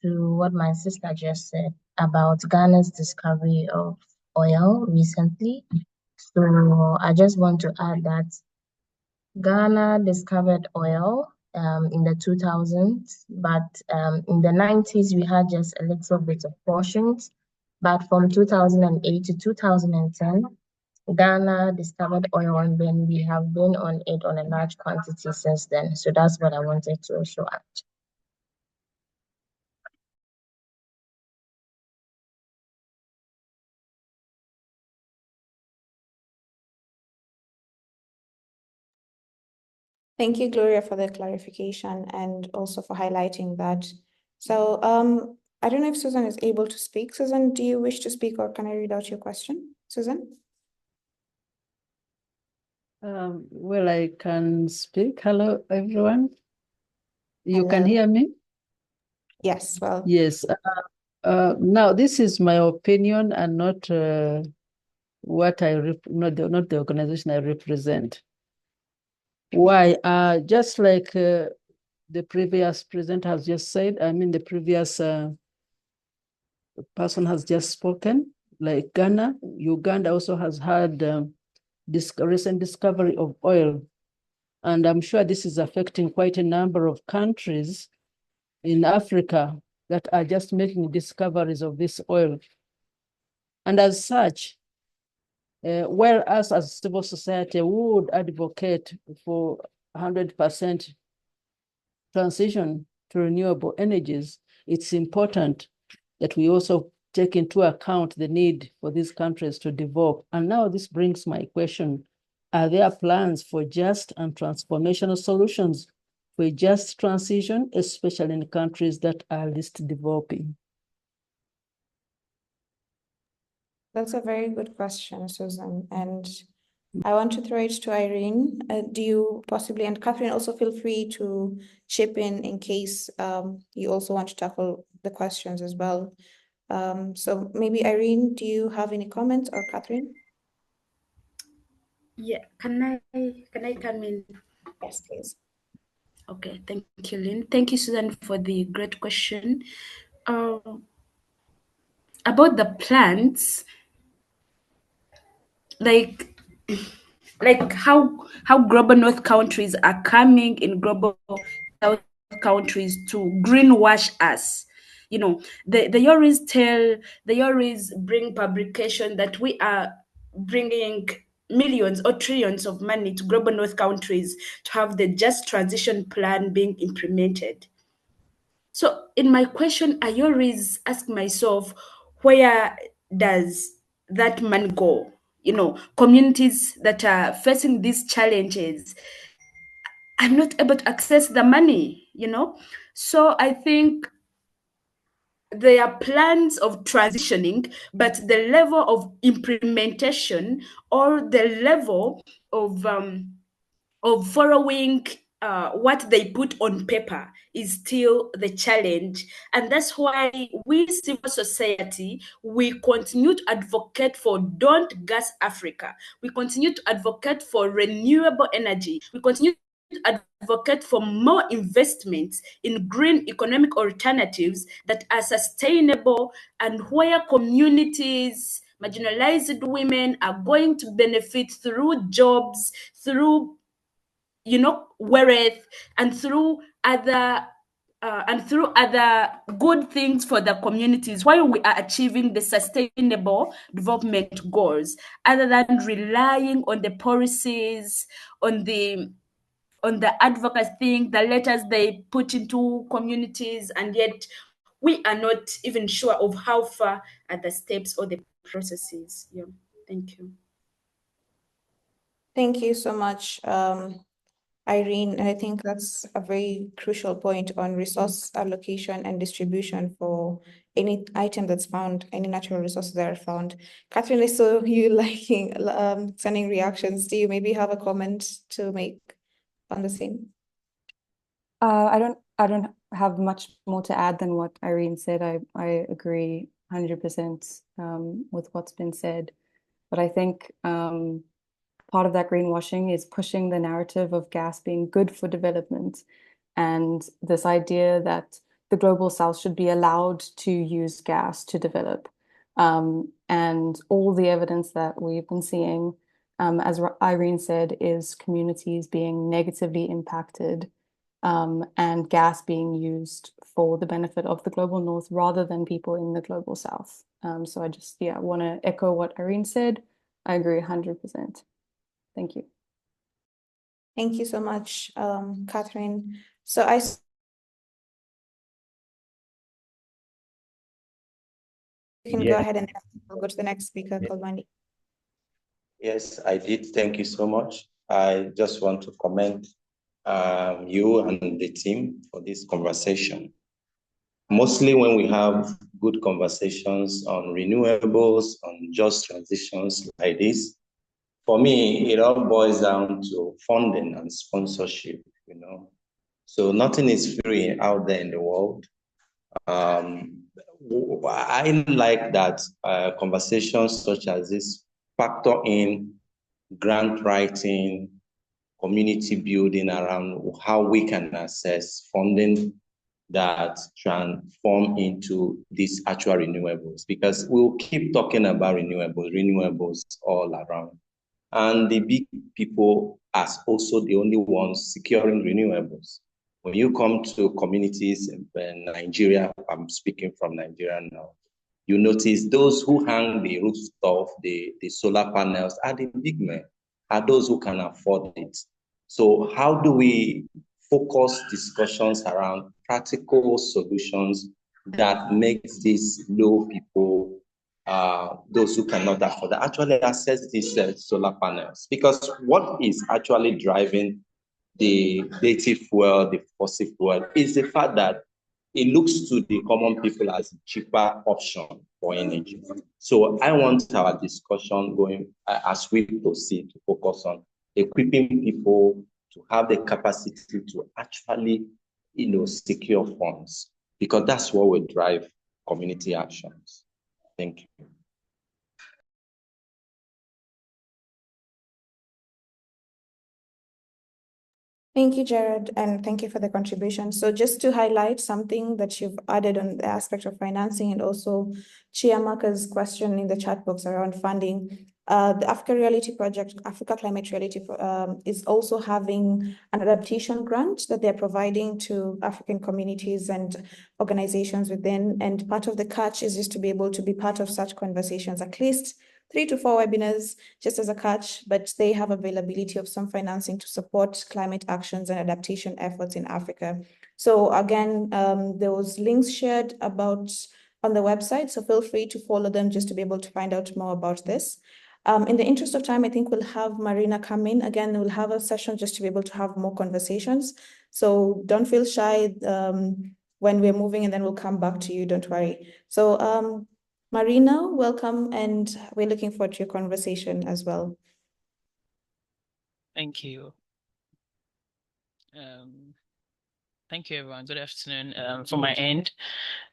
Speaker 10: to what my sister just said about Ghana's discovery of oil recently. So I just want to add that Ghana discovered oil in the 2000s, but in the 90s we had just a little bit of portions. But from 2008 to 2010, Ghana discovered oil, and then we have been on it on a large quantity since then. So that's what I wanted to also add.
Speaker 1: Thank you, Gloria, for the clarification and also for highlighting that. So I don't know if Susan is able to speak. Susan, do you wish to speak, or can I read out your question? Susan?
Speaker 11: Well, I can speak. Hello, everyone. You
Speaker 1: Hello.
Speaker 11: can hear me?
Speaker 1: Yes, well.
Speaker 11: Yes. Now, this is my opinion and not what not the organization I represent. Why? Just like the previous presenter has just said, I mean, the previous person has just spoken, like Ghana, Uganda also has had this recent discovery of oil. And I'm sure this is affecting quite a number of countries in Africa that are just making discoveries of this oil. And as such, while us as civil society would advocate for 100% transition to renewable energies, it's important that we also take into account the need for these countries to develop. And now this brings my question: are there plans for just and transformational solutions for a just transition, especially in countries that are least developing?
Speaker 1: That's a very good question, Susan. And I want to throw it to Irene. Do you possibly, and Catherine, also feel free to chip in case you also want to tackle the questions as well. So maybe Irene, do you have any comments, or Catherine?
Speaker 4: Yeah, can I come in?
Speaker 1: Yes, please.
Speaker 4: Okay, thank you, Lynn. Thank you, Susan, for the great question. About the plants, like how global north countries are coming in global south countries to greenwash us. You know, they always bring publication that we are bringing millions or trillions of money to global north countries to have the just transition plan being implemented. So in my question, I always ask myself, where does that money go? You know, communities that are facing these challenges are not able to access the money, you know? So I think there are plans of transitioning, but the level of implementation or the level of following what they put on paper is still the challenge. And that's why we, civil society, we continue to advocate for Don't Gas Africa. We continue to advocate for renewable energy. We continue to advocate for more investments in green economic alternatives that are sustainable and where communities, marginalized women are going to benefit through jobs, through wealth, and through other good things for the communities while we are achieving the sustainable development goals, other than relying on the policies, on the advocacy thing, the letters they put into communities, and yet we are not even sure of how far are the steps or the processes. Yeah, thank you.
Speaker 1: Thank you so much, Irene. And I think that's a very crucial point on resource allocation and distribution for any item that's found, any natural resources that are found. Catherine, I saw you liking sending reactions. Do you maybe have a comment to make on the same?
Speaker 3: I don't have much more to add than what Irene said. I agree 100% with what's been said. But I think part of that greenwashing is pushing the narrative of gas being good for development, and this idea that the global south should be allowed to use gas to develop. And all the evidence that we've been seeing, as Irene said, is communities being negatively impacted, and gas being used for the benefit of the global north rather than people in the global south. So I just, want to echo what Irene said. I agree 100%. Thank you.
Speaker 1: Thank you so much, Catherine. So I you can go ahead and we'll go to the next speaker, Kolmani.
Speaker 9: Yes, I did. Thank you so much. I just want to commend you and the team for this conversation. mostly when we have good conversations on renewables, on just transitions like this, for me, it all boils down to funding and sponsorship, you know. So nothing is free out there in the world. I like that conversations such as this factor in grant writing, community building around how we can access funding that transform into these actual renewables, because we'll keep talking about renewables all around. And the big people are also the only ones securing renewables. When you come to communities in Nigeria, I'm speaking from Nigeria now, you notice those who hang the rooftop, the solar panels are the big men, are those who can afford it. So how do we focus discussions around practical solutions that makes these low people, those who cannot afford, actually access these solar panels? Because what is actually driving the native fuel, the fossil fuel, is the fact that it looks to the common people as a cheaper option for energy. So I want our discussion going as we proceed to focus on equipping people to have the capacity to actually, secure funds, because that's what will drive community actions. Thank you.
Speaker 1: Thank you, Jared, and thank you for the contribution. So just to highlight something that you've added on the aspect of financing, and also Chiamaka's question in the chat box around funding, the Africa Reality Project, Africa Climate Reality, is also having an adaptation grant that they're providing to African communities and organizations within. And part of the catch is just to be able to be part of such conversations, at least 3 to 4 webinars, just as a catch, but they have availability of some financing to support climate actions and adaptation efforts in Africa. So again, there was links shared about on the website, so feel free to follow them just to be able to find out more about this. In the interest of time, I think we'll have Marina come in. Again, we'll have a session just to be able to have more conversations. So don't feel shy when we're moving, and then we'll come back to you, don't worry. So Marina, welcome, and we're looking forward to your conversation as well.
Speaker 2: Thank you. Thank you, everyone. Good afternoon from my end.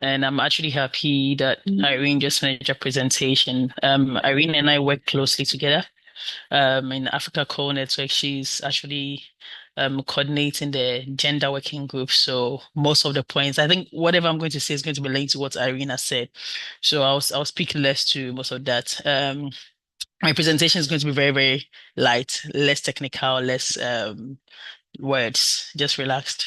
Speaker 2: And I'm actually happy that Irene just finished her presentation. Irene and I work closely together in Africa Core Network. She's actually coordinating the gender working group. So most of the points, I think whatever I'm going to say is going to be linked to what Irene has said. So I'll speak less to most of that. My presentation is going to be very, very light, less technical, less words, just relaxed.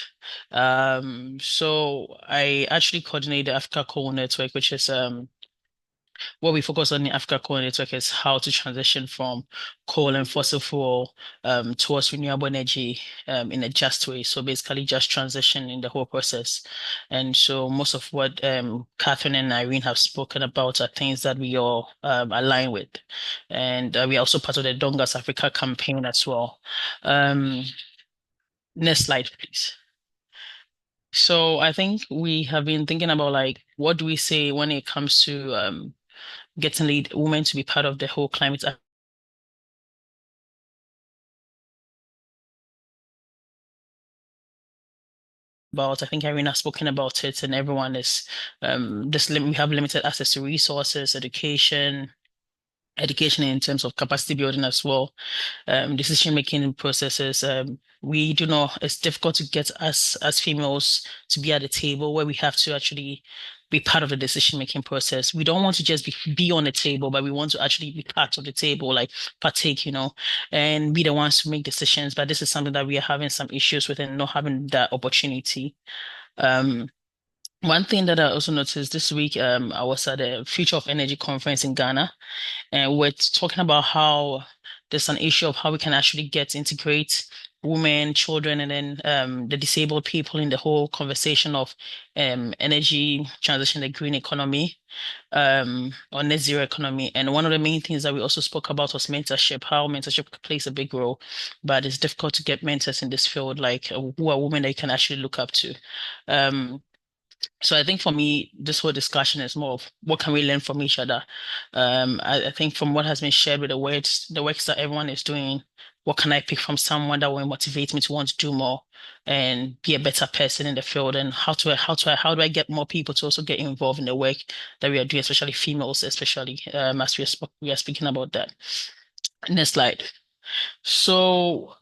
Speaker 2: So I actually coordinate the Africa Coal Network, which is what we focus on in the Africa Coal Network is how to transition from coal and fossil fuel towards renewable energy in a just way. So basically just transition in the whole process. And so most of what Catherine and Irene have spoken about are things that we all align with. And we are also part of the Dongas Africa campaign as well. Next slide, please. So I think we have been thinking about like, what do we say when it comes to getting lead women to be part of the whole climate about. I think Irina has spoken about it, and everyone is we have limited access to resources, education in terms of capacity building as well, decision-making processes. We do know it's difficult to get us as females to be at the table where we have to actually be part of the decision-making process. We don't want to just be on the table, but we want to actually be part of the table, like partake, and be the ones to make decisions. But this is something that we are having some issues with and not having that opportunity. One thing that I also noticed this week, I was at a Future of Energy conference in Ghana, and we're talking about how there's an issue of how we can actually integrate women, children, and then the disabled people in the whole conversation of energy transition, the green economy, or net zero economy. And one of the main things that we also spoke about was mentorship, how mentorship plays a big role, but it's difficult to get mentors in this field, like who are women that you can actually look up to. So I think for me, this whole discussion is more of what can we learn from each other. I think from what has been shared with the works that everyone is doing, what can I pick from someone that will motivate me to want to do more and be a better person in the field? And how do I get more people to also get involved in the work that we are doing, especially females, especially as we are speaking about that. Next slide. So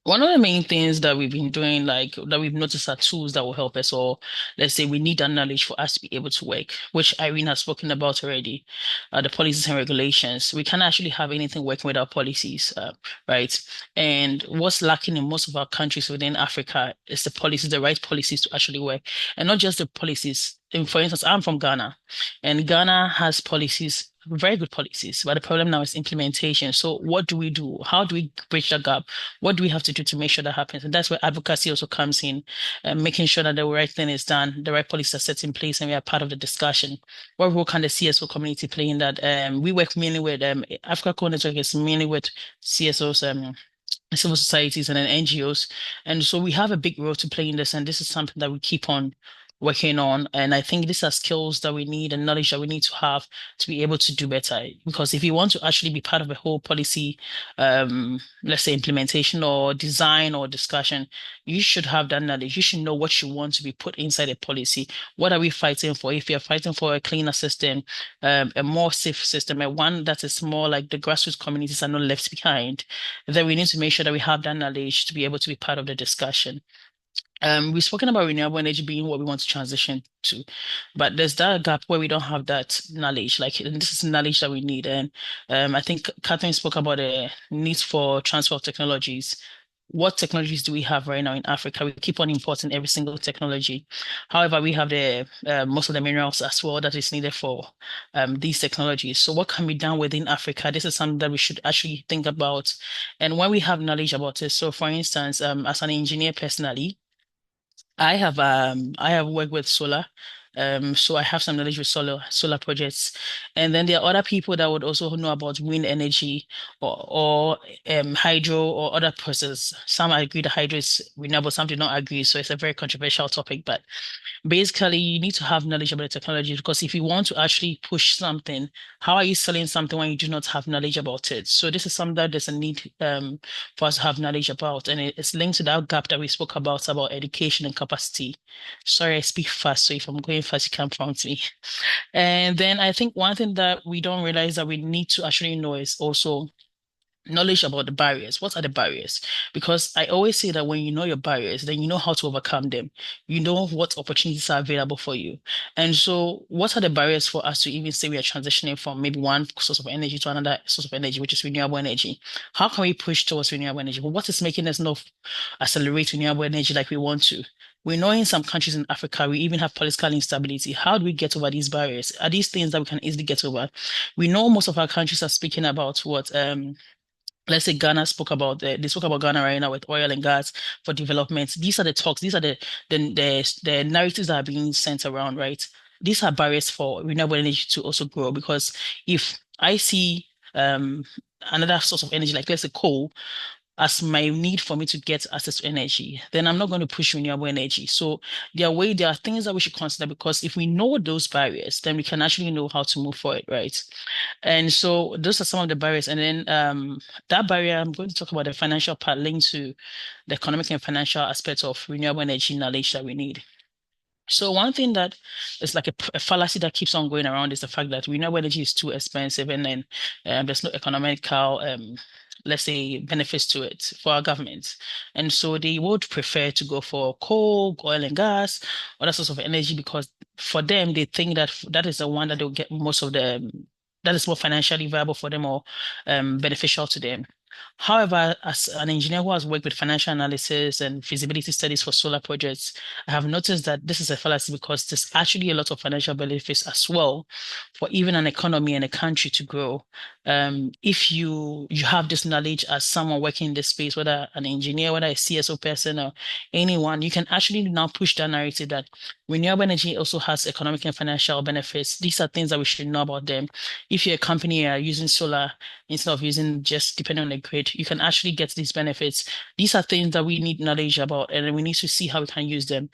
Speaker 2: one of the main things that we've been doing, like that we've noticed are tools that will help us, or let's say we need that knowledge for us to be able to work, which Irene has spoken about already, the policies and regulations. We can't actually have anything working without policies, right? And what's lacking in most of our countries within Africa is the policies, the right policies to actually work, and not just the policies. For instance, I'm from Ghana, and Ghana has policies, very good policies, but the problem now is implementation. So what do we do? How do we bridge the gap? What do we have to do to make sure that happens? And that's where advocacy also comes in, making sure that the right thing is done, the right policies are set in place, and we are part of the discussion. What role can the CSO community play in that? We work mainly with Africa Core Network is mainly with CSOs, civil societies, and then NGOs. And so we have a big role to play in this, and this is something that we keep on working on. And I think these are skills that we need and knowledge that we need to have to be able to do better. Because if you want to actually be part of a whole policy, let's say implementation or design or discussion, you should have that knowledge. You should know what you want to be put inside a policy. What are we fighting for? If you're fighting for a cleaner system, a more safe system, a one that is more like the grassroots communities are not left behind, then we need to make sure that we have that knowledge to be able to be part of the discussion. We've spoken about renewable energy being what we want to transition to, but there's that gap where we don't have that knowledge. Like, and this is knowledge that we need. And I think Catherine spoke about the need for transfer of technologies. What technologies do we have right now in Africa? We keep on importing every single technology. However, we have the most of the minerals as well that is needed for these technologies. So what can be done within Africa? This is something that we should actually think about. And when we have knowledge about it, so for instance, as an engineer personally, I have worked with solar. So I have some knowledge with solar projects. And then there are other people that would also know about wind energy or hydro or other processes. Some agree that hydro is renewable, some do not agree. So it's a very controversial topic. But basically, you need to have knowledge about the technology, because if you want to actually push something, how are you selling something when you do not have knowledge about it? So this is something that there's a need for us to have knowledge about, and it's linked to that gap that we spoke about education and capacity. Sorry, I speak fast, so if I'm going fast, you can prompt me. And then I think one thing that we don't realize that we need to actually know is also knowledge about the barriers. What are the barriers? Because I always say that when you know your barriers, then you know how to overcome them. You know what opportunities are available for you. And so, what are the barriers for us to even say we are transitioning from maybe one source of energy to another source of energy, which is renewable energy? How can we push towards renewable energy? Well, what is making us not accelerate renewable energy like we want to? We know in some countries in Africa, we even have political instability. How do we get over these barriers? Are these things that we can easily get over? We know most of our countries are speaking about what let's say Ghana spoke about they spoke about Ghana right now with oil and gas for development. These are the talks, these are the narratives that are being sent around, right? These are barriers for renewable energy to also grow, because if I see another source of energy, like let's say coal, as my need for me to get access to energy, then I'm not going to push renewable energy. So there are things that we should consider, because if we know those barriers, then we can actually know how to move forward, right? And so those are some of the barriers. And then that barrier, I'm going to talk about the financial part linked to the economic and financial aspects of renewable energy knowledge that we need. So one thing that is like a fallacy that keeps on going around is the fact that renewable energy is too expensive, and then there's no economical, let's say, benefits to it for our government. And so they would prefer to go for coal, oil and gas, other sorts of energy, because for them, they think that that is the one that they'll get most of the, that is more financially viable for them or beneficial to them. However, as an engineer who has worked with financial analysis and feasibility studies for solar projects, I have noticed that this is a fallacy, because there's actually a lot of financial benefits as well for even an economy and a country to grow. If you have this knowledge as someone working in this space, whether an engineer, whether a CSO person or anyone, you can actually now push that narrative that renewable energy also has economic and financial benefits. These are things that we should know about them. If you're a company using solar instead of using just depending on the grid, you can actually get these benefits. These are things that we need knowledge about, and we need to see how we can use them.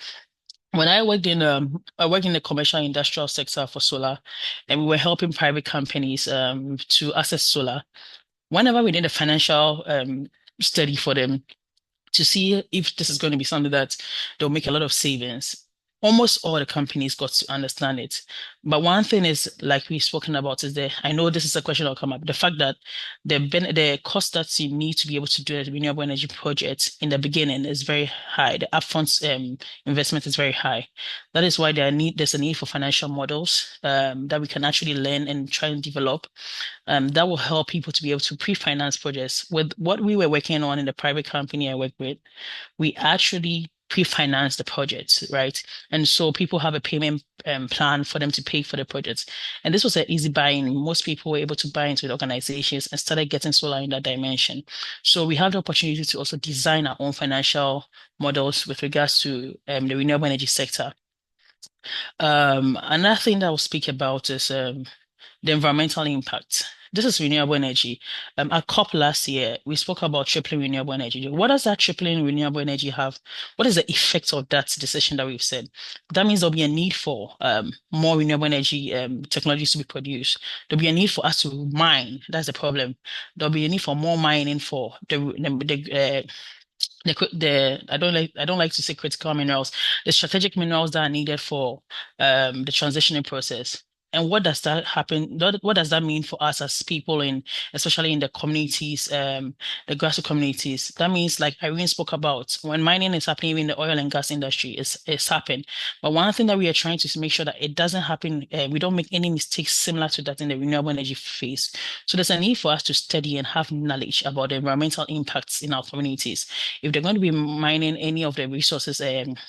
Speaker 2: when I worked in the commercial industrial sector for solar, and we were helping private companies to access solar. Whenever we did a financial study for them to see if this is going to be something that they'll make a lot of savings, almost all the companies got to understand it. But one thing is, like we've spoken about, is that I know this is a question that'll come up. The fact that the cost that you need to be able to do a renewable energy project in the beginning is very high. The upfront investment is very high. That is why there's a need for financial models that we can actually learn and try and develop that will help people to be able to pre-finance projects. With what we were working on in the private company I work with, we actually pre-finance the projects, right? And so people have a payment plan for them to pay for the projects. And this was an easy buy-in. Most people were able to buy into the organizations and started getting solar in that dimension. So we have the opportunity to also design our own financial models with regards to the renewable energy sector. Another thing that I'll speak about is the environmental impact. This is renewable energy. At COP last year, we spoke about tripling renewable energy. What does that tripling renewable energy have? What is the effect of that decision that we've said? That means there'll be a need for more renewable energy technologies to be produced. There'll be a need for us to mine. That's the problem. There'll be a need for more mining for I don't like to say critical minerals, the strategic minerals that are needed for the transitioning process. And what does that happen? What does that mean for us as people especially in the communities, the grassroots communities? That means, like Irene spoke about, when mining is happening in the oil and gas industry, it's happened. But one thing that we are trying to make sure that it doesn't happen, we don't make any mistakes similar to that in the renewable energy phase. So there's a need for us to study and have knowledge about the environmental impacts in our communities. If they're going to be mining any of the resources,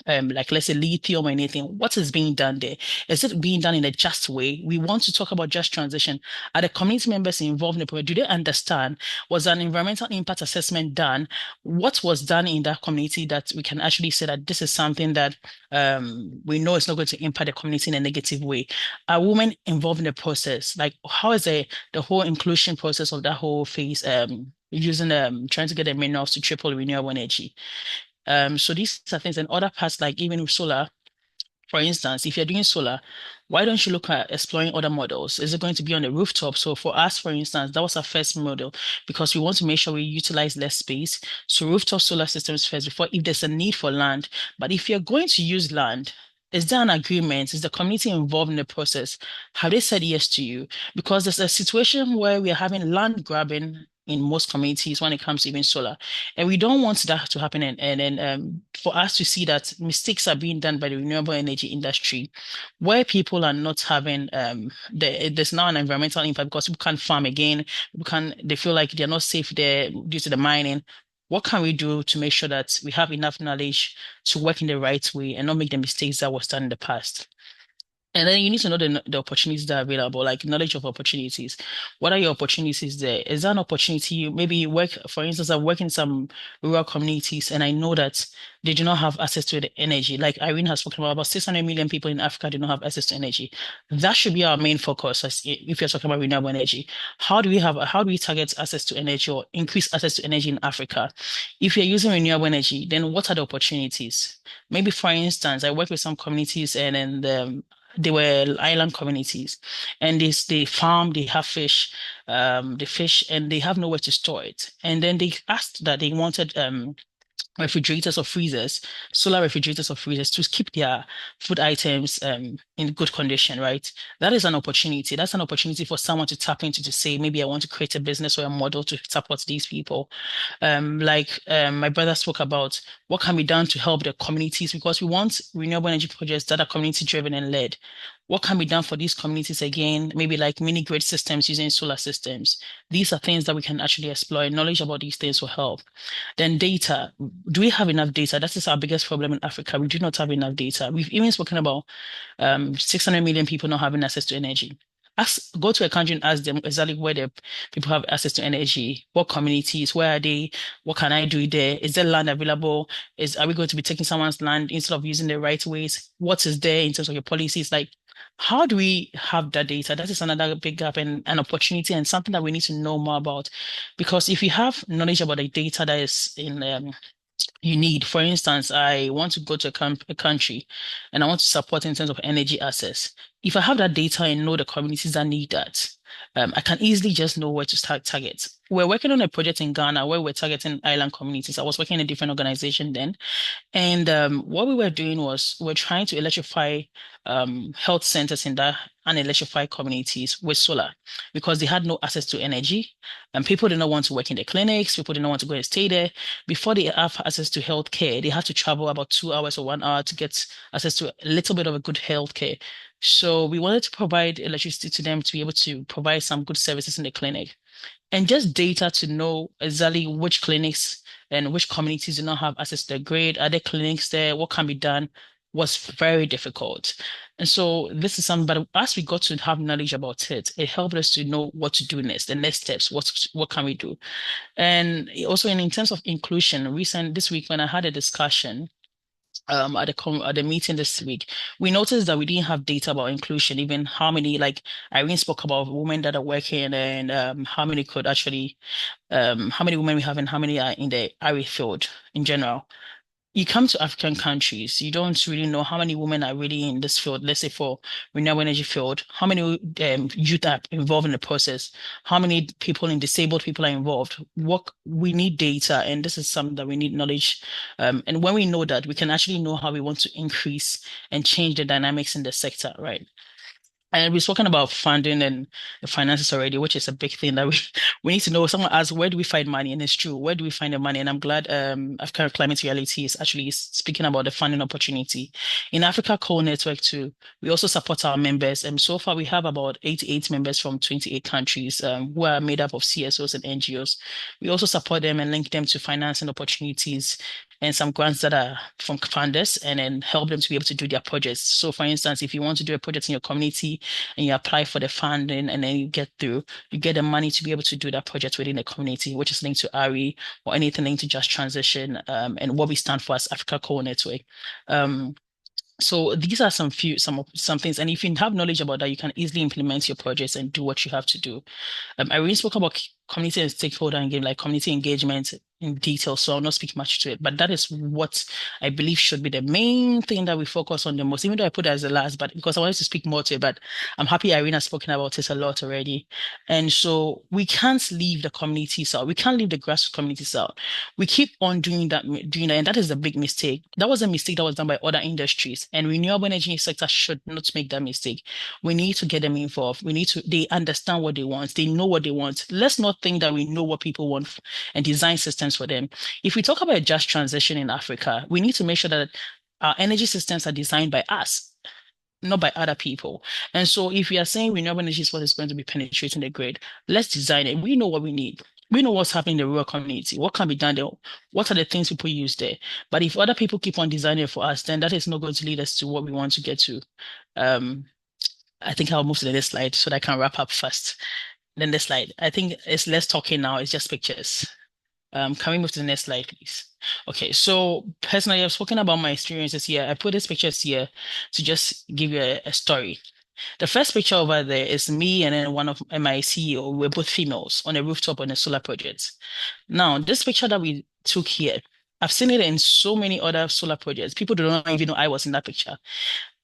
Speaker 2: like let's say lithium or anything, what is being done there? Is it being done in a just way? We want to talk about just transition. Are the community members involved in the project? Do they understand? Was an environmental impact assessment done? What was done in that community that we can actually say that this is something that we know is not going to impact the community in a negative way? Are women involved in the process? Like, how is the whole inclusion process of that whole phase using trying to get the minerals to triple renewable energy? So these are things, and other parts like even with solar. For instance, if you're doing solar, why don't you look at exploring other models? Is it going to be on the rooftop? So for us, for instance, that was our first model because we want to make sure we utilize less space. So rooftop solar systems first before if there's a need for land. But if you're going to use land, is there an agreement? Is the community involved in the process? Have they said yes to you? Because there's a situation where we are having land grabbing in most communities when it comes to even solar. And we don't want that to happen. And then for us to see that mistakes are being done by the renewable energy industry, where people are not having there's now an environmental impact because people can't farm again. They feel like they're not safe there due to the mining. What can we do to make sure that we have enough knowledge to work in the right way and not make the mistakes that was done in the past? And then you need to know the opportunities that are available, like knowledge of opportunities. What are your opportunities there? Is that an opportunity? Maybe you work, for instance, I work in some rural communities and I know that they do not have access to the energy. Like Irene has spoken about 600 million people in Africa do not have access to energy. That should be our main focus if you're talking about renewable energy. How do we target access to energy or increase access to energy in Africa? If you're using renewable energy, then what are the opportunities? Maybe, for instance, I work with some communities and they were island communities and they farm, they have fish, and they have nowhere to store it. And then they asked that they wanted refrigerators or freezers, solar refrigerators or freezers to keep their food items in good condition, right? That is an opportunity. That's an opportunity for someone to tap into to say, maybe I want to create a business or a model to support these people. My brother spoke about what can be done to help the communities because we want renewable energy projects that are community driven and led. What can be done for these communities again? Maybe like mini grid systems using solar systems. These are things that we can actually explore. Knowledge about these things will help. Then data. Do we have enough data? That is our biggest problem in Africa. We do not have enough data. We've even spoken about 600 million people not having access to energy. Go to a country and ask them exactly where the people have access to energy, what communities, where are they, what can I do there? Is there land available? Are we going to be taking someone's land instead of using the right ways? What is there in terms of your policies? Like, how do we have that data? That is another big gap and an opportunity and something that we need to know more about. Because if you have knowledge about the data that is in you need. For instance, I want to go to a country and I want to support in terms of energy access. If I have that data and know the communities that need that, I can easily just know where to start target. We're working on a project in Ghana where we're targeting island communities. I was working in a different organization then, and what we were doing was we're trying to electrify health centers in that unelectrified communities with solar because they had no access to energy. And people did not want to work in the clinics, people did not want to go and stay there. Before they have access to health care, they had to travel about 2 hours or 1 hour to get access to a little bit of a good health care. So we wanted to provide electricity to them to be able to provide some good services in the clinic and just data to know exactly which clinics and which communities do not have access to the grid. Are there clinics there? What can be done? Was very difficult. And so this is something, but as we got to have knowledge about it, it helped us to know what to do next, the next steps, what can we do? And also in terms of inclusion, this week when I had a discussion at the meeting this week, we noticed that we didn't have data about inclusion, even how many, like Irene spoke about women that are working and how many could actually how many women we have and how many are in the RE field in general. You come to African countries, you don't really know how many women are really in this field. Let's say for renewable energy field, how many youth are involved in the process, how many people and disabled people are involved. What we need data, and this is something that we need knowledge. And when we know that, we can actually know how we want to increase and change the dynamics in the sector, right? And we've spoken about funding and the finances already, which is a big thing that we need to know. Someone asked, where do we find money? And it's true. Where do we find the money? And I'm glad Africa Climate Reality is actually speaking about the funding opportunity. In Africa Coal Network too, we also support our members. And so far we have about 88 members from 28 countries who are made up of CSOs and NGOs. We also support them and link them to financing opportunities and some grants that are from funders and then help them to be able to do their projects. So for instance, if you want to do a project in your community and you apply for the funding and then you get through, you get the money to be able to do that project within the community, which is linked to RE or anything linked to Just Transition and what we stand for as Africa Core Network. So these are some things, and if you have knowledge about that, you can easily implement your projects and do what you have to do. I really spoke about community and stakeholder engagement, like community engagement in detail, so I'll not speak much to it. But that is what I believe should be the main thing that we focus on the most, even though I put it as the last, but because I wanted to speak more to it. But I'm happy Irene has spoken about it a lot already. And so we can't leave the communities out. We can't leave the grassroots communities out. We keep on doing that, and that is a big mistake. That was a mistake that was done by other industries, and renewable energy sector should not make that mistake. We need to get them involved. They understand what they want. They know what they want. Let's not think that we know what people want and design systems for them. If we talk about just transition in Africa, we need to make sure that our energy systems are designed by us, not by other people. And so if we are saying renewable energy is what is going to be penetrating the grid, let's design it. We know what we need. We know what's happening in the rural community, what can be done there, what are the things people use there. But if other people keep on designing it for us, then that is not going to lead us to what we want to get to. I think I'll move to the next slide so that I can wrap up first. Then the slide, I think it's less talking now, it's just pictures. Can we move to the next slide, please? Okay, so personally, I've spoken about my experiences here. I put these pictures here to just give you a story. The first picture over there is me and then one of my CEO. We're both females on a rooftop on a solar project. Now, this picture that we took here, I've seen it in so many other solar projects. People do not even know I was in that picture.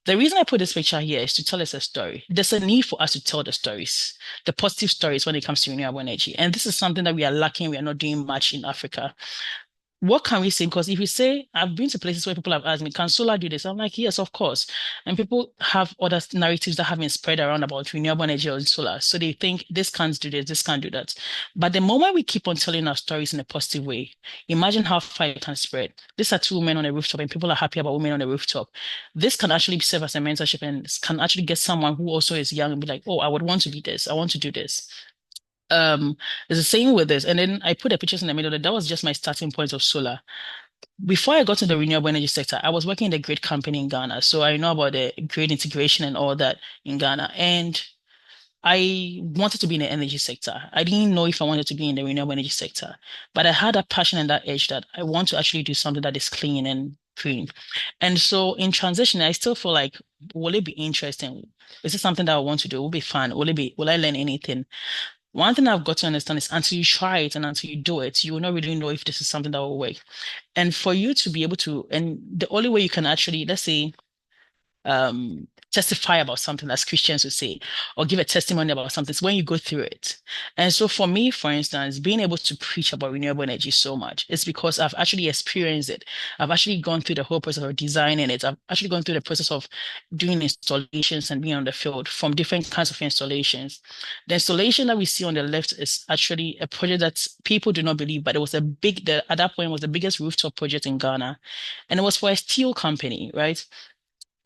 Speaker 2: The reason I put this picture here is to tell us a story. There's a need for us to tell the stories, the positive stories when it comes to renewable energy. And this is something that we are lacking. We are not doing much in Africa. What can we say? Because if you say, I've been to places where people have asked me, can solar do this? I'm like, yes, of course. And people have other narratives that have been spread around about renewable energy or solar. So they think this can't do this can't do that. But the moment we keep on telling our stories in a positive way, imagine how far it can spread. These are two women on a rooftop and people are happy about women on a rooftop. This can actually serve as a mentorship and can actually get someone who also is young and be like, oh, I would want to be this. I want to do this. It's the same with this. And then I put the pictures in the middle. That was just my starting point of solar. Before I got to the renewable energy sector, I was working in the grid company in Ghana. So I know about the grid integration and all that in Ghana. And I wanted to be in the energy sector. I didn't know if I wanted to be in the renewable energy sector, but I had that passion and that edge that I want to actually do something that is clean and green. And so in transition, I still feel like, will it be interesting? Is it something that I want to do? Will it be fun? Will I learn anything? one thing I've got to understand is until you try it and until you do it, you will not really know if this is something that will work. And for you to be able to, and the only way you can actually, let's say, testify about something, as Christians would say, or give a testimony about something, is when you go through it. And so for me, for instance, being able to preach about renewable energy so much is because I've actually experienced it. I've actually gone through the whole process of designing it. I've actually gone through the process of doing installations and being on the field from different kinds of installations. The installation that we see on the left is actually a project that people do not believe, but it was at that point was the biggest rooftop project in Ghana. And it was for a steel company, right?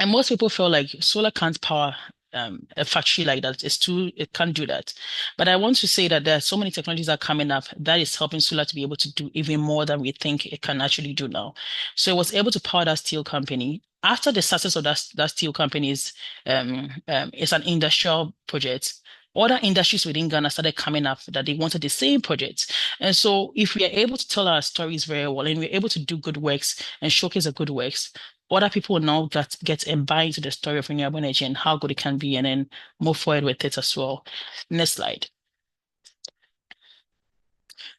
Speaker 2: And most people feel like solar can't power a factory like that. It can't do that. But I want to say that there are so many technologies that are coming up that is helping solar to be able to do even more than we think it can actually do now. So it was able to power that steel company. After the success of that steel company is it's an industrial project. Other industries within Ghana started coming up that they wanted the same projects. And so if we are able to tell our stories very well and we're able to do good works and showcase the good works, other people will now get and buy into the story of renewable energy and how good it can be and then move forward with it as well. Next slide.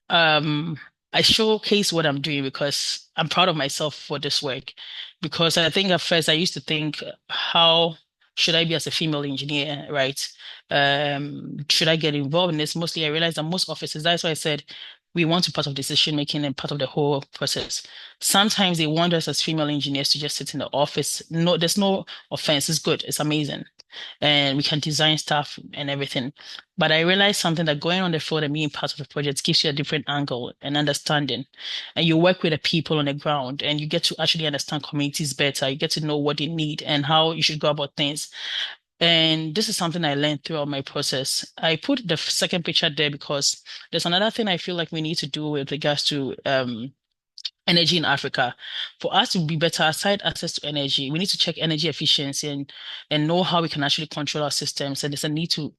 Speaker 2: I showcase what I'm doing because I'm proud of myself for this work. Because I think at first I used to think, how should I be as a female engineer, right? Should I get involved in this? Mostly I realized that most offices, that's why I said we want to be part of decision making and part of the whole process. Sometimes they want us as female engineers to just sit in the office. No, there's no offense. It's good. It's amazing. And we can design stuff and everything. But I realized something, that going on the field and being part of the project gives you a different angle and understanding. And you work with the people on the ground and you get to actually understand communities better. You get to know what they need and how you should go about things. And this is something I learned throughout my process. I put the second picture there because there's another thing I feel like we need to do with regards to energy in Africa. For us to be better, aside access to energy, we need to check energy efficiency and know how we can actually control our systems. And there's a need to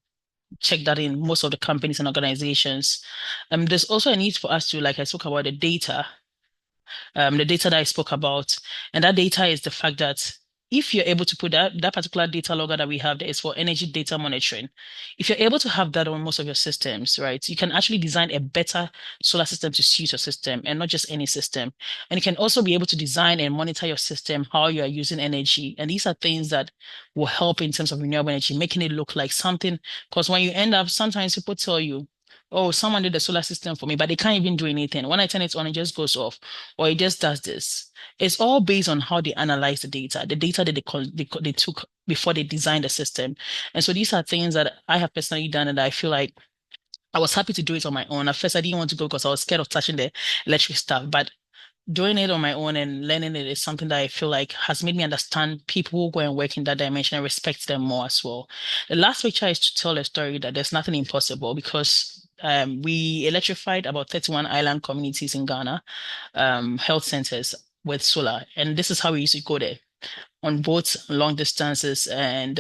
Speaker 2: check that in most of the companies and organizations. There's also a need for us to, like I spoke about, the data that I spoke about. And that data is the fact that if you're able to put that particular data logger that we have there is for energy data monitoring. If you're able to have that on most of your systems, right, you can actually design a better solar system to suit your system and not just any system. And you can also be able to design and monitor your system, how you are using energy. And these are things that will help in terms of renewable energy, making it look like something. Because when you end up, sometimes people tell you, oh, someone did the solar system for me, but they can't even do anything. When I turn it on, it just goes off, or it just does this. It's all based on how they analyze the data that they took before they designed the system. And so these are things that I have personally done, and I feel like I was happy to do it on my own. At first, I didn't want to go because I was scared of touching the electric stuff, but doing it on my own and learning it is something that I feel like has made me understand people who go and work in that dimension and respect them more as well. The last picture is to tell a story that there's nothing impossible, because we electrified about 31 island communities in Ghana, health centers with solar. And this is how we used to go there on boats long distances, and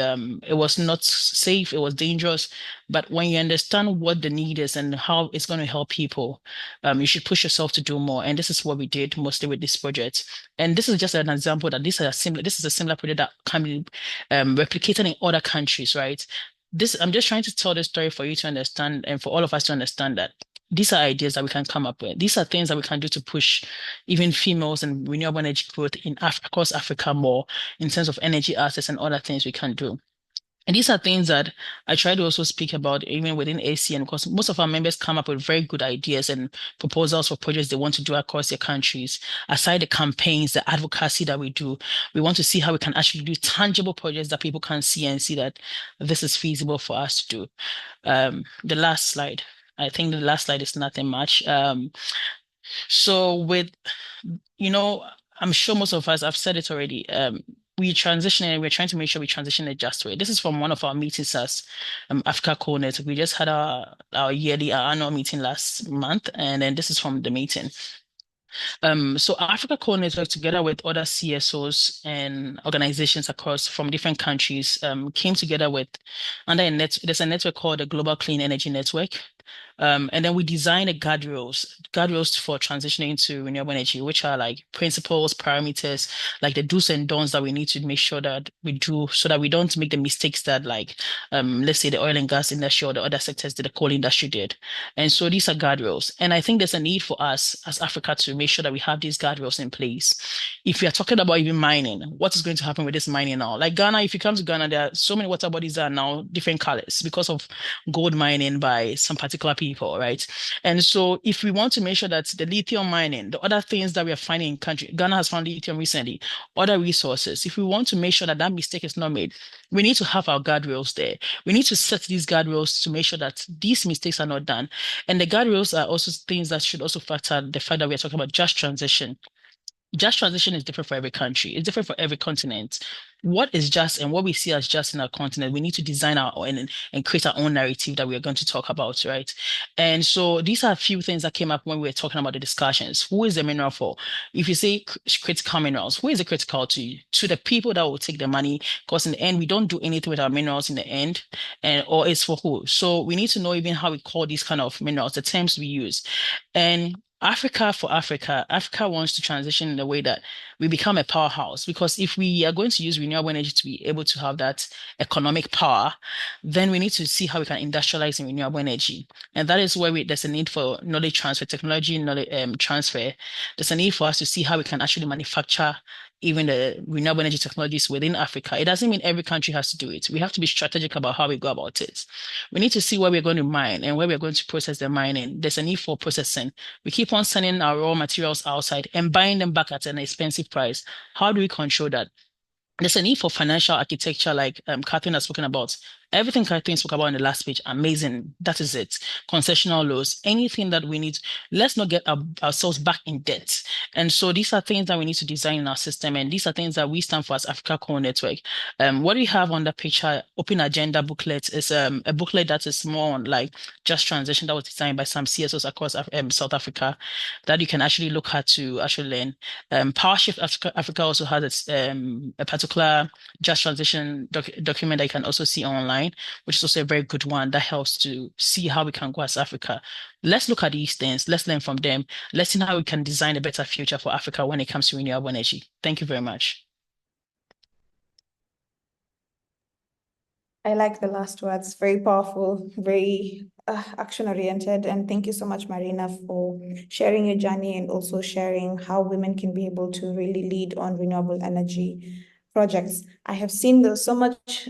Speaker 2: it was not safe, it was dangerous. But when you understand what the need is and how it's going to help people, you should push yourself to do more. And this is what we did mostly with this project. And this is just an example that this is a similar project that can be replicated in other countries, right? I'm just trying to tell this story for you to understand and for all of us to understand that these are ideas that we can come up with. These are things that we can do to push even females and renewable energy growth across Africa more in terms of energy access and other things we can do. And these are things that I try to also speak about even within ACN, because most of our members come up with very good ideas and proposals for projects they want to do across their countries. Aside the campaigns, the advocacy that we do, we want to see how we can actually do tangible projects that people can see and see that this is feasible for us to do. The last slide. I think the last slide is nothing much. So with, I'm sure most of us, I've said it already, we transition and we're trying to make sure we transition it just way. This is from one of our meetings as Africa Core Network. We just had our annual meeting last month, and then this is from the meeting. So Africa Core Network, together with other CSOs and organizations across from different countries, came together with there's a network called the Global Clean Energy Network. And then we design the guardrails for transitioning to renewable energy, which are like principles, parameters, like the do's and don'ts that we need to make sure that we do so that we don't make the mistakes that like, let's say the oil and gas industry or the other sectors did, the coal industry did. And so these are guardrails. And I think there's a need for us as Africa to make sure that we have these guardrails in place. If we are talking about even mining, what is going to happen with this mining now? Like Ghana, if you come to Ghana, there are so many water bodies that are now different colors because of gold mining by some particular people, right? And so if we want to make sure that the lithium mining, the other things that we are finding in country, Ghana has found lithium recently, other resources, if we want to make sure that that mistake is not made, we need to have our guardrails there. We need to set these guardrails to make sure that these mistakes are not done. And the guardrails are also things that should also factor the fact that we are talking about just transition. Just transition is different for every country. It's different for every continent. What is just and what we see as just in our continent, we need to design our own and create our own narrative that we are going to talk about, right? And so these are a few things that came up when we were talking about the discussions. Who is the mineral for? If you say critical minerals, who is it critical to? To the people that will take the money, because in the end, we don't do anything with our minerals in the end, and or it's for who? So we need to know even how we call these kind of minerals, the terms we use. And Africa for Africa, Africa wants to transition in a way that we become a powerhouse, because if we are going to use renewable energy to be able to have that economic power, then we need to see how we can industrialize in renewable energy. And that is where there's a need for knowledge transfer, technology knowledge transfer. There's a need for us to see how we can actually manufacture even the renewable energy technologies within Africa. It doesn't mean every country has to do it. We have to be strategic about how we go about it. We need to see where we're going to mine and where we're going to process the mining. There's a need for processing. We keep on sending our raw materials outside and buying them back at an expensive price. How do we control that? There's a need for financial architecture, like Catherine has spoken about. Everything Catherine spoke about in the last page, amazing. That is it. Concessional laws, anything that we need. Let's not get ourselves back in debt. And so these are things that we need to design in our system. And these are things that we stand for as Africa Core Network. What we have on the picture, Open Agenda booklet, is a booklet that is more on like just transition, that was designed by some CSOs across South Africa that you can actually look at to actually learn. Power Shift Africa also has its, a particular just transition document that you can also see online, which is also a very good one that helps to see how we can go as Africa. Let's look at these things. Let's learn from them. Let's see how we can design a better future for Africa when it comes to renewable energy. Thank you very much.
Speaker 1: I like the last words, very powerful, very action-oriented. And thank you so much, Marina, for sharing your journey and also sharing how women can be able to really lead on renewable energy projects. I have seen there's so much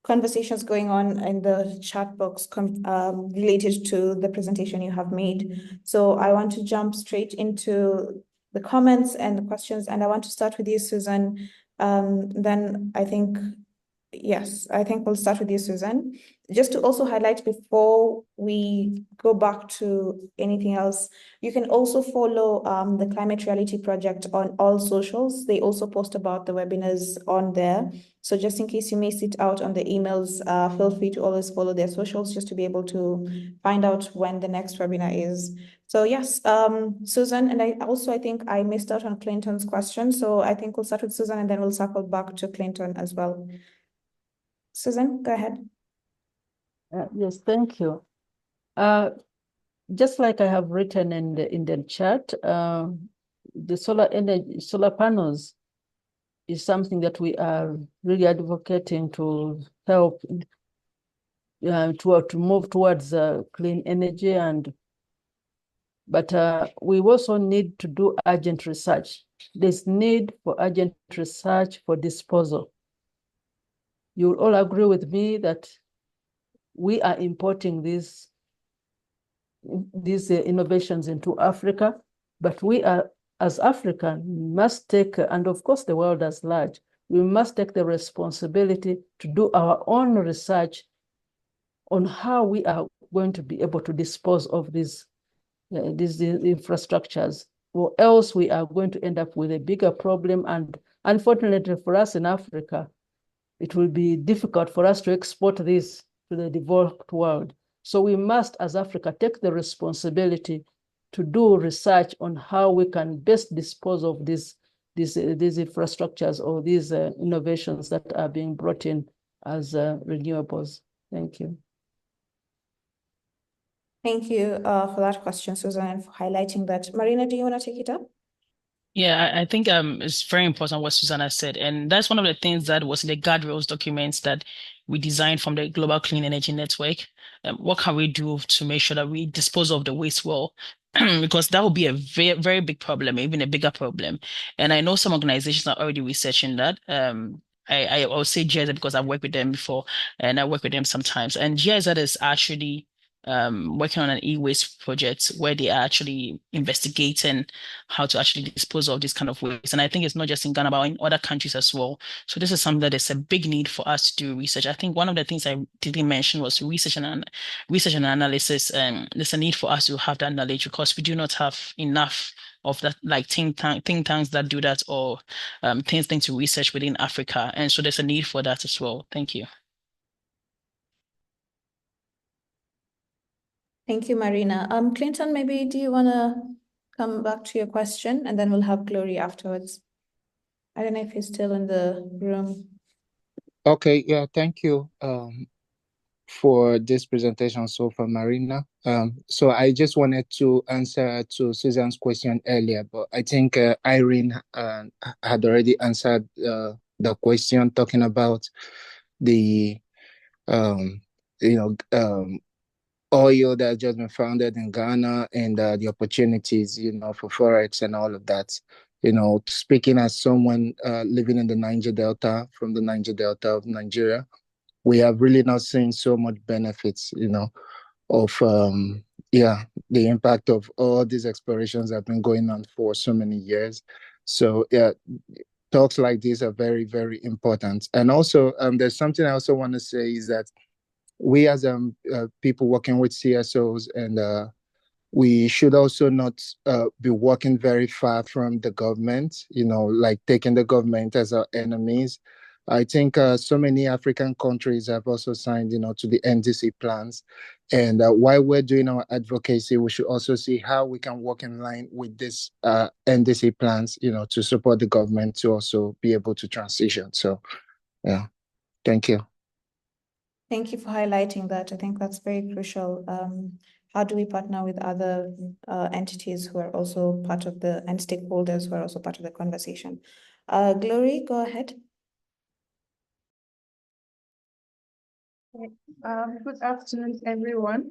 Speaker 1: conversations going on in the chat box related to the presentation you have made. So I want to jump straight into the comments and the questions, and I want to start with you, Susan. Then I think yes, I think we'll start with you, Susan. Just to also highlight before we go back to anything else, you can also follow the Climate Reality Project on all socials. They also post about the webinars on there. So just in case you miss it out on the emails, feel free to always follow their socials just to be able to find out when the next webinar is. So yes, Susan, and I think I missed out on Clinton's question. So I think we'll start with Susan and then we'll circle back to Clinton as well. Susan, go ahead.
Speaker 11: Yes, thank you. Just like I have written in the chat, the solar panels is something that we are really advocating to help to move towards clean energy, but we also need to do urgent research. There's need for urgent research for disposal. You'll all agree with me that we are importing these innovations into Africa, but we are, as Africa, must take, and of course the world as large, we must take the responsibility to do our own research on how we are going to be able to dispose of these infrastructures, or else we are going to end up with a bigger problem. And unfortunately for us in Africa, it will be difficult for us to export this to the developed world. So we must, as Africa, take the responsibility to do research on how we can best dispose of these infrastructures or these innovations that are being brought in as renewables. Thank you.
Speaker 1: Thank you for that question, Susan, and for highlighting that. Marina, do you want to take it up?
Speaker 2: Yeah, I think it's very important what Susanna said, and that's one of the things that was in the guardrails documents that we designed from the Global Clean Energy Network. What can we do to make sure that we dispose of the waste well? Because that would be a very, very big problem, even a bigger problem. And I know some organizations are already researching that. I will say GIZ because I've worked with them before, and I work with them sometimes. And GIZ is actually working on an e-waste project where they are actually investigating how to actually dispose of this kind of waste. And I think it's not just in Ghana, but in other countries as well. So this is something that is a big need for us to do research. I think one of the things I didn't mention was research and analysis. There's a need for us to have that knowledge because we do not have enough of that, like think tanks that do that, or things to research within Africa. And so there's a need for that as well. Thank you.
Speaker 1: Thank you, Marina. Clinton, maybe do you want to come back to your question, and then we'll have Glory afterwards. I don't know if he's still in the room.
Speaker 12: Okay, yeah, thank you for this presentation so far, Marina. So I just wanted to answer to Susan's question earlier, but I think Irene had already answered the question talking about the oil that has just been founded in Ghana and the opportunities, for Forex and all of that. Speaking as someone living in the Niger Delta, from the Niger Delta of Nigeria, we have really not seen so much benefits, of the impact of all these explorations that have been going on for so many years. So yeah, talks like these are very, very important. And also, there's something I also want to say is that we as people working with CSOs, and we should also not be working very far from the government, like taking the government as our enemies. I think so many African countries have also signed, to the NDC plans. And while we're doing our advocacy, we should also see how we can work in line with this NDC plans, to support the government to also be able to transition. So, yeah, thank you.
Speaker 1: Thank you for highlighting that. I think that's very crucial. How do we partner with other entities who are also part of and stakeholders who are also part of the conversation? Glory, go ahead.
Speaker 13: Good afternoon, everyone.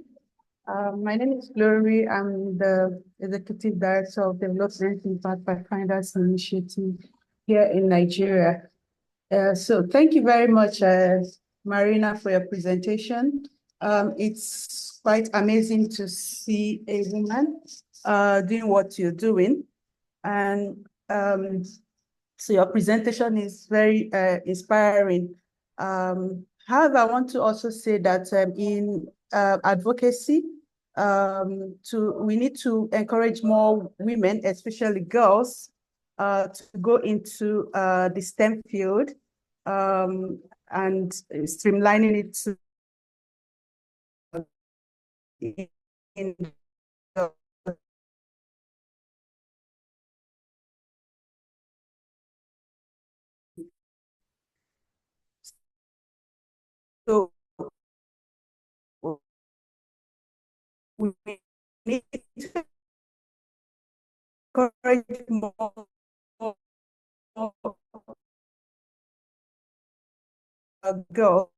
Speaker 13: My name is Glory. I'm the Executive Director of Development Impact Pathfinders Initiative here in Nigeria. So thank you very much, Marina, for your presentation. It's quite amazing to see a woman doing what you're doing. And so your presentation is very inspiring. However, I want to also say that in advocacy, we need to encourage more women, especially girls, to go into the STEM field and streamlining it to in so we need to encourage more girls